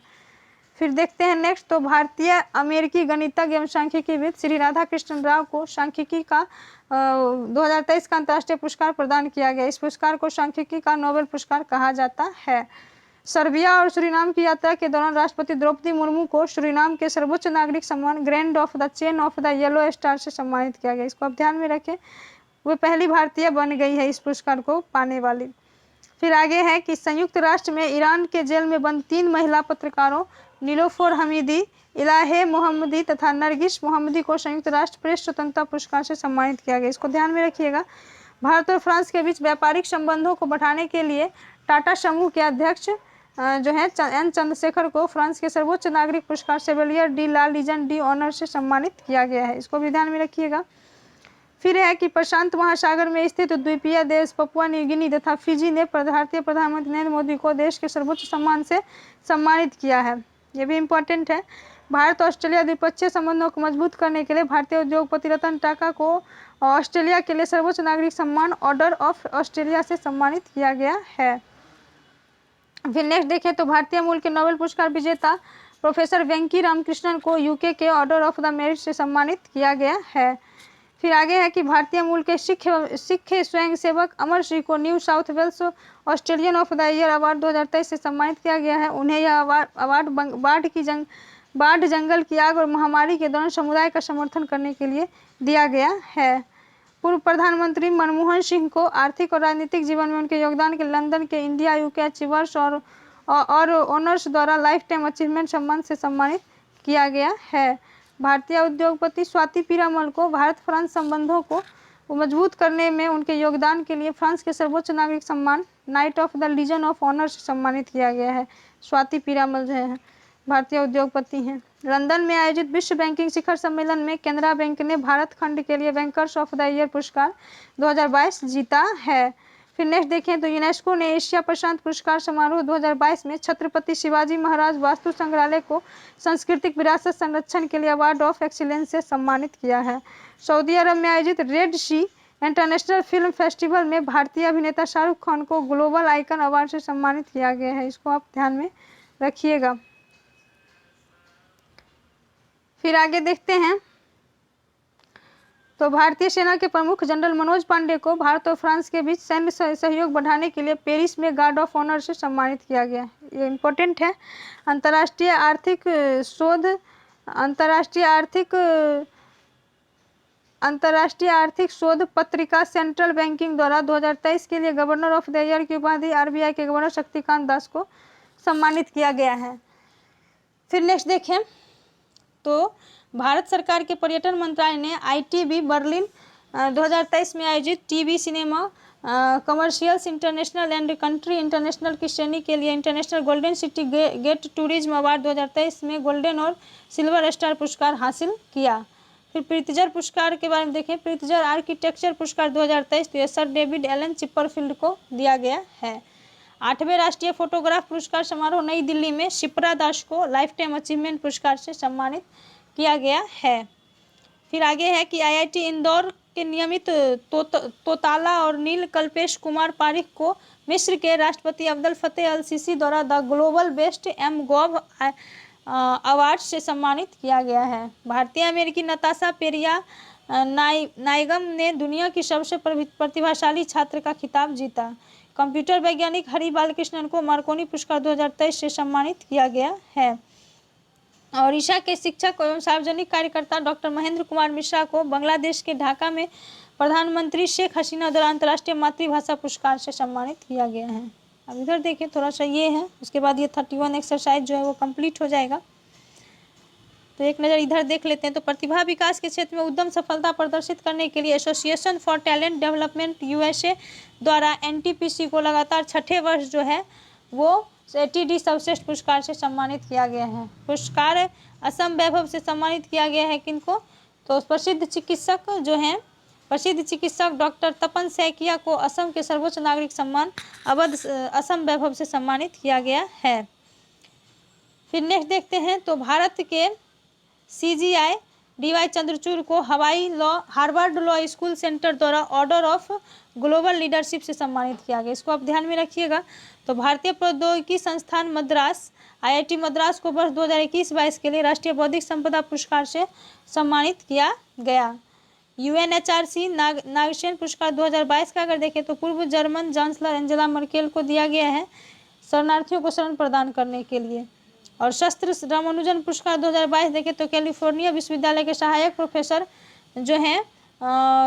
फिर देखते हैं नेक्स्ट, तो भारतीय अमेरिकी गणितज्ञ एवं सांख्यिकीविद श्री राधाकृष्णन राव को सांख्यिकी का 2023 का अंतर्राष्ट्रीय पुरस्कार प्रदान किया गया। इस पुरस्कार को सांख्यिकी का नोबेल पुरस्कार कहा जाता है। सर्बिया और सूरीनाम की यात्रा के दौरान राष्ट्रपति द्रौपदी मुर्मू को सूरीनाम के सर्वोच्च नागरिक सम्मान grand of the chain of the yellow star से सम्मानित किया गया। इसको आप ध्यान में रखें, वे पहली भारतीय बन गई है इस पुरस्कार को पाने वाली। फिर आगे है कि संयुक्त राष्ट्र में ईरान के जेल में बंद 3 महिला पत्रकारों नीलोफर हमीदी, इलाहे मोहम्मदी तथा नरगिस मोहम्मदी को संयुक्त राष्ट्र प्रेस स्वतंत्रता पुरस्कार से सम्मानित किया गया। इसको ध्यान में रखिएगा। भारत और फ्रांस के बीच व्यापारिक संबंधों को बढ़ाने के लिए टाटा समूह के अध्यक्ष जो है एन चंद्रशेखर को फ्रांस के सर्वोच्च नागरिक पुरस्कार सेवेलियर डी ला लीजन डी ऑनर से सम्मानित किया गया है। इसको भी ध्यान में रखिएगा। फिर है कि प्रशांत महासागर में स्थित द्वीपीय देश पपुआ न्यू गिनी तथा फिजी ने भारतीय प्रधानमंत्री नरेंद्र मोदी को देश के सर्वोच्च सम्मान से सम्मानित किया है। ये भी इम्पोर्टेंट है। भारत ऑस्ट्रेलिया द्विपक्षीय संबंधों को मजबूत करने के लिए भारतीय उद्योगपति रतन टाटा को ऑस्ट्रेलिया के लिए सर्वोच्च नागरिक सम्मान ऑर्डर ऑफ ऑस्ट्रेलिया से सम्मानित किया गया है। फिर नेक्स्ट देखें, तो भारतीय मूल के नोबेल पुरस्कार विजेता प्रोफेसर वेंकी रामकृष्णन को यूके के ऑर्डर ऑफ द मेरिट से सम्मानित किया गया है। फिर आगे है कि भारतीय मूल के सिख स्वयंसेवक अमर सिंह को New South Wales Australian of the Year award 2023 से सम्मानित किया गया है। उन्हें यह अवार्ड बाढ़, जंगल की आग और महामारी के दौरान समुदाय का समर्थन करने के लिए दिया गया है। पूर्व प्रधानमंत्री मनमोहन सिंह को आर्थिक और राजनीतिक जीवन में उनके योगदान के लंदन के इंडिया यूके अचीवर्स और ओनर्स द्वारा लाइफ टाइम अचीवमेंट सम्मान से सम्मानित किया गया है। भारतीय उद्योगपति स्वाति पीरामल को भारत फ्रांस संबंधों को मजबूत करने में उनके योगदान के लिए फ्रांस के सर्वोच्च नागरिक सम्मान Knight of the Legion of Honour से सम्मानित किया गया है। स्वाति पीरामल जो है भारतीय उद्योगपति हैं। लंदन में आयोजित विश्व बैंकिंग शिखर सम्मेलन में केनरा बैंक ने भारत खंड के लिए बैंकर्स ऑफ द ईयर पुरस्कार 2022 जीता है। फिर नेक्स्ट देखें, तो यूनेस्को ने एशिया प्रशांत पुरस्कार समारोह 2022 में छत्रपति शिवाजी महाराज वास्तु संग्रहालय को सांस्कृतिक विरासत संरक्षण के लिए अवार्ड ऑफ एक्सीलेंस से सम्मानित किया है। सऊदी अरब में आयोजित रेड सी इंटरनेशनल फिल्म फेस्टिवल में भारतीय अभिनेता शाहरुख खान को ग्लोबल आइकन अवार्ड से सम्मानित किया गया है। इसको आप ध्यान में रखिएगा। फिर आगे देखते हैं, तो भारतीय सेना के प्रमुख जनरल मनोज पांडे को भारत और फ्रांस के बीच सैन्य सहयोग बढ़ाने के लिए पेरिस में गार्ड ऑफ ऑनर से सम्मानित किया गया। ये इम्पोर्टेंट है। अंतर्राष्ट्रीय आर्थिक अंतर्राष्ट्रीय आर्थिक शोध पत्रिका सेंट्रल बैंकिंग द्वारा 2023 के लिए गवर्नर ऑफ द ईयर की उपाधि आरबीआई के गवर्नर शक्तिकांत दास को सम्मानित किया गया है। फिर नेक्स्ट देखें तो भारत सरकार के पर्यटन मंत्रालय ने आईटीबी बर्लिन 2023 में आयोजित TV cinema commercials international and country international की श्रेणी के लिए international golden city gate tourism award 2023 में गोल्डन और सिल्वर स्टार पुरस्कार हासिल किया। फिर प्रीतिजर पुरस्कार के बारे में देखें। प्रीतिजर आर्किटेक्चर पुरस्कार 2023 तो सर डेविड एलन चिपरफील्ड को दिया गया है। 8वें राष्ट्रीय फोटोग्राफ पुरस्कार समारोह नई दिल्ली में शिप्रा दास को लाइफ टाइम अचीवमेंट पुरस्कार से सम्मानित किया गया है। फिर आगे है कि आईआईटी इंदौर के नियमित तोताला और नील कल्पेश कुमार पारिक को मिस्र के राष्ट्रपति अब्दुल फतेह अल सीसी द्वारा द ग्लोबल बेस्ट एमगोव अवार्ड से सम्मानित किया गया है। भारतीय अमेरिकी नताशा पेरिया नाइगम ने दुनिया की सबसे प्रतिभाशाली छात्र का खिताब जीता। कंप्यूटर वैज्ञानिक हरि बालकृष्णन को मार्कोनी पुरस्कार 2023 से सम्मानित किया गया है। ओडिशा के शिक्षक एवं सार्वजनिक कार्यकर्ता डॉक्टर महेंद्र कुमार मिश्रा को बांग्लादेश के ढाका में प्रधानमंत्री शेख हसीना द्वारा अंतर्राष्ट्रीय मातृभाषा पुरस्कार से सम्मानित किया गया है। अब इधर देखिए थोड़ा सा ये है, उसके बाद ये 31 एक्सरसाइज जो है वो कंप्लीट हो जाएगा। तो एक नज़र इधर देख लेते हैं। तो प्रतिभा विकास के क्षेत्र में उद्यम सफलता प्रदर्शित करने के लिए association for talent development USA द्वारा एनटीपीसी को लगातार 6ठे वर्ष जो है वो एटीडी सर्वश्रेष्ठ पुरस्कार से सम्मानित किया गया है। पुरस्कार असम वैभव से सम्मानित किया गया है किनको, तो प्रसिद्ध चिकित्सक डॉक्टर तपन सैकिया को असम के सर्वोच्च नागरिक सम्मान अवध असम वैभव से सम्मानित किया गया है। फिर नेक्स्ट देखते हैं। तो भारत के सीजीआई डीवाई चंद्रचूड़ को हार्वर्ड लॉ स्कूल सेंटर द्वारा ऑर्डर ऑफ ग्लोबल लीडरशिप से सम्मानित किया गया। इसको आप ध्यान में रखिएगा। तो भारतीय प्रौद्योगिकी संस्थान मद्रास आईआईटी मद्रास को वर्ष 2021-22 के लिए राष्ट्रीय बौद्धिक संपदा पुरस्कार से सम्मानित किया गया। यूएनएचआरसी नागसेन पुरस्कार 2022 का अगर देखें तो पूर्व जर्मन चांसलर एंजेला मर्केल को दिया गया है शरणार्थियों को शरण प्रदान करने के लिए। और शस्त्र रामानुजन पुरस्कार 2022 देखें तो कैलिफोर्निया विश्वविद्यालय के सहायक प्रोफेसर जो हैं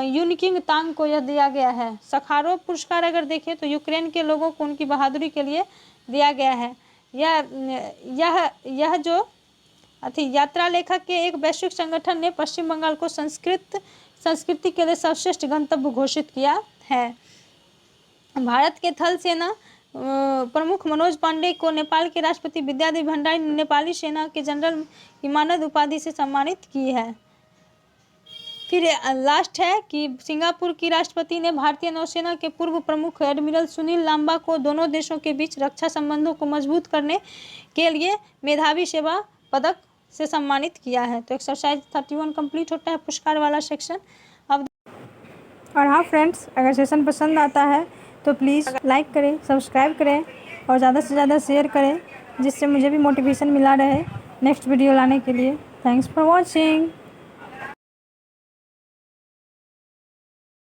यूनकिंग तांग को यह दिया गया है। सखारोव पुरस्कार अगर देखें तो यूक्रेन के लोगों को उनकी बहादुरी के लिए दिया गया है। यह जो यात्रा लेखक के एक वैश्विक संगठन ने पश्चिम बंगाल को संस्कृति के लिए सर्वश्रेष्ठ गंतव्य घोषित किया है। भारत के थल सेना प्रमुख मनोज पांडे को नेपाल के राष्ट्रपति विद्यादेवी भंडारी ने नेपाली सेना के जनरल की मानद उपाधि से सम्मानित की है। फिर लास्ट है कि सिंगापुर की राष्ट्रपति ने भारतीय नौसेना के पूर्व प्रमुख एडमिरल सुनील लांबा को दोनों देशों के बीच रक्षा संबंधों को मजबूत करने के लिए मेधावी सेवा पदक से सम्मानित किया है। तो एक्सरसाइज 31 कंप्लीट होता है पुरस्कार वाला सेक्शन। अब और हाँ फ्रेंड्स, अगर सेशन पसंद आता है तो प्लीज़ लाइक करें, सब्सक्राइब करें और ज़्यादा से ज़्यादा शेयर करें, जिससे मुझे भी मोटिवेशन मिला रहे नेक्स्ट वीडियो लाने के लिए। Thanks for watching.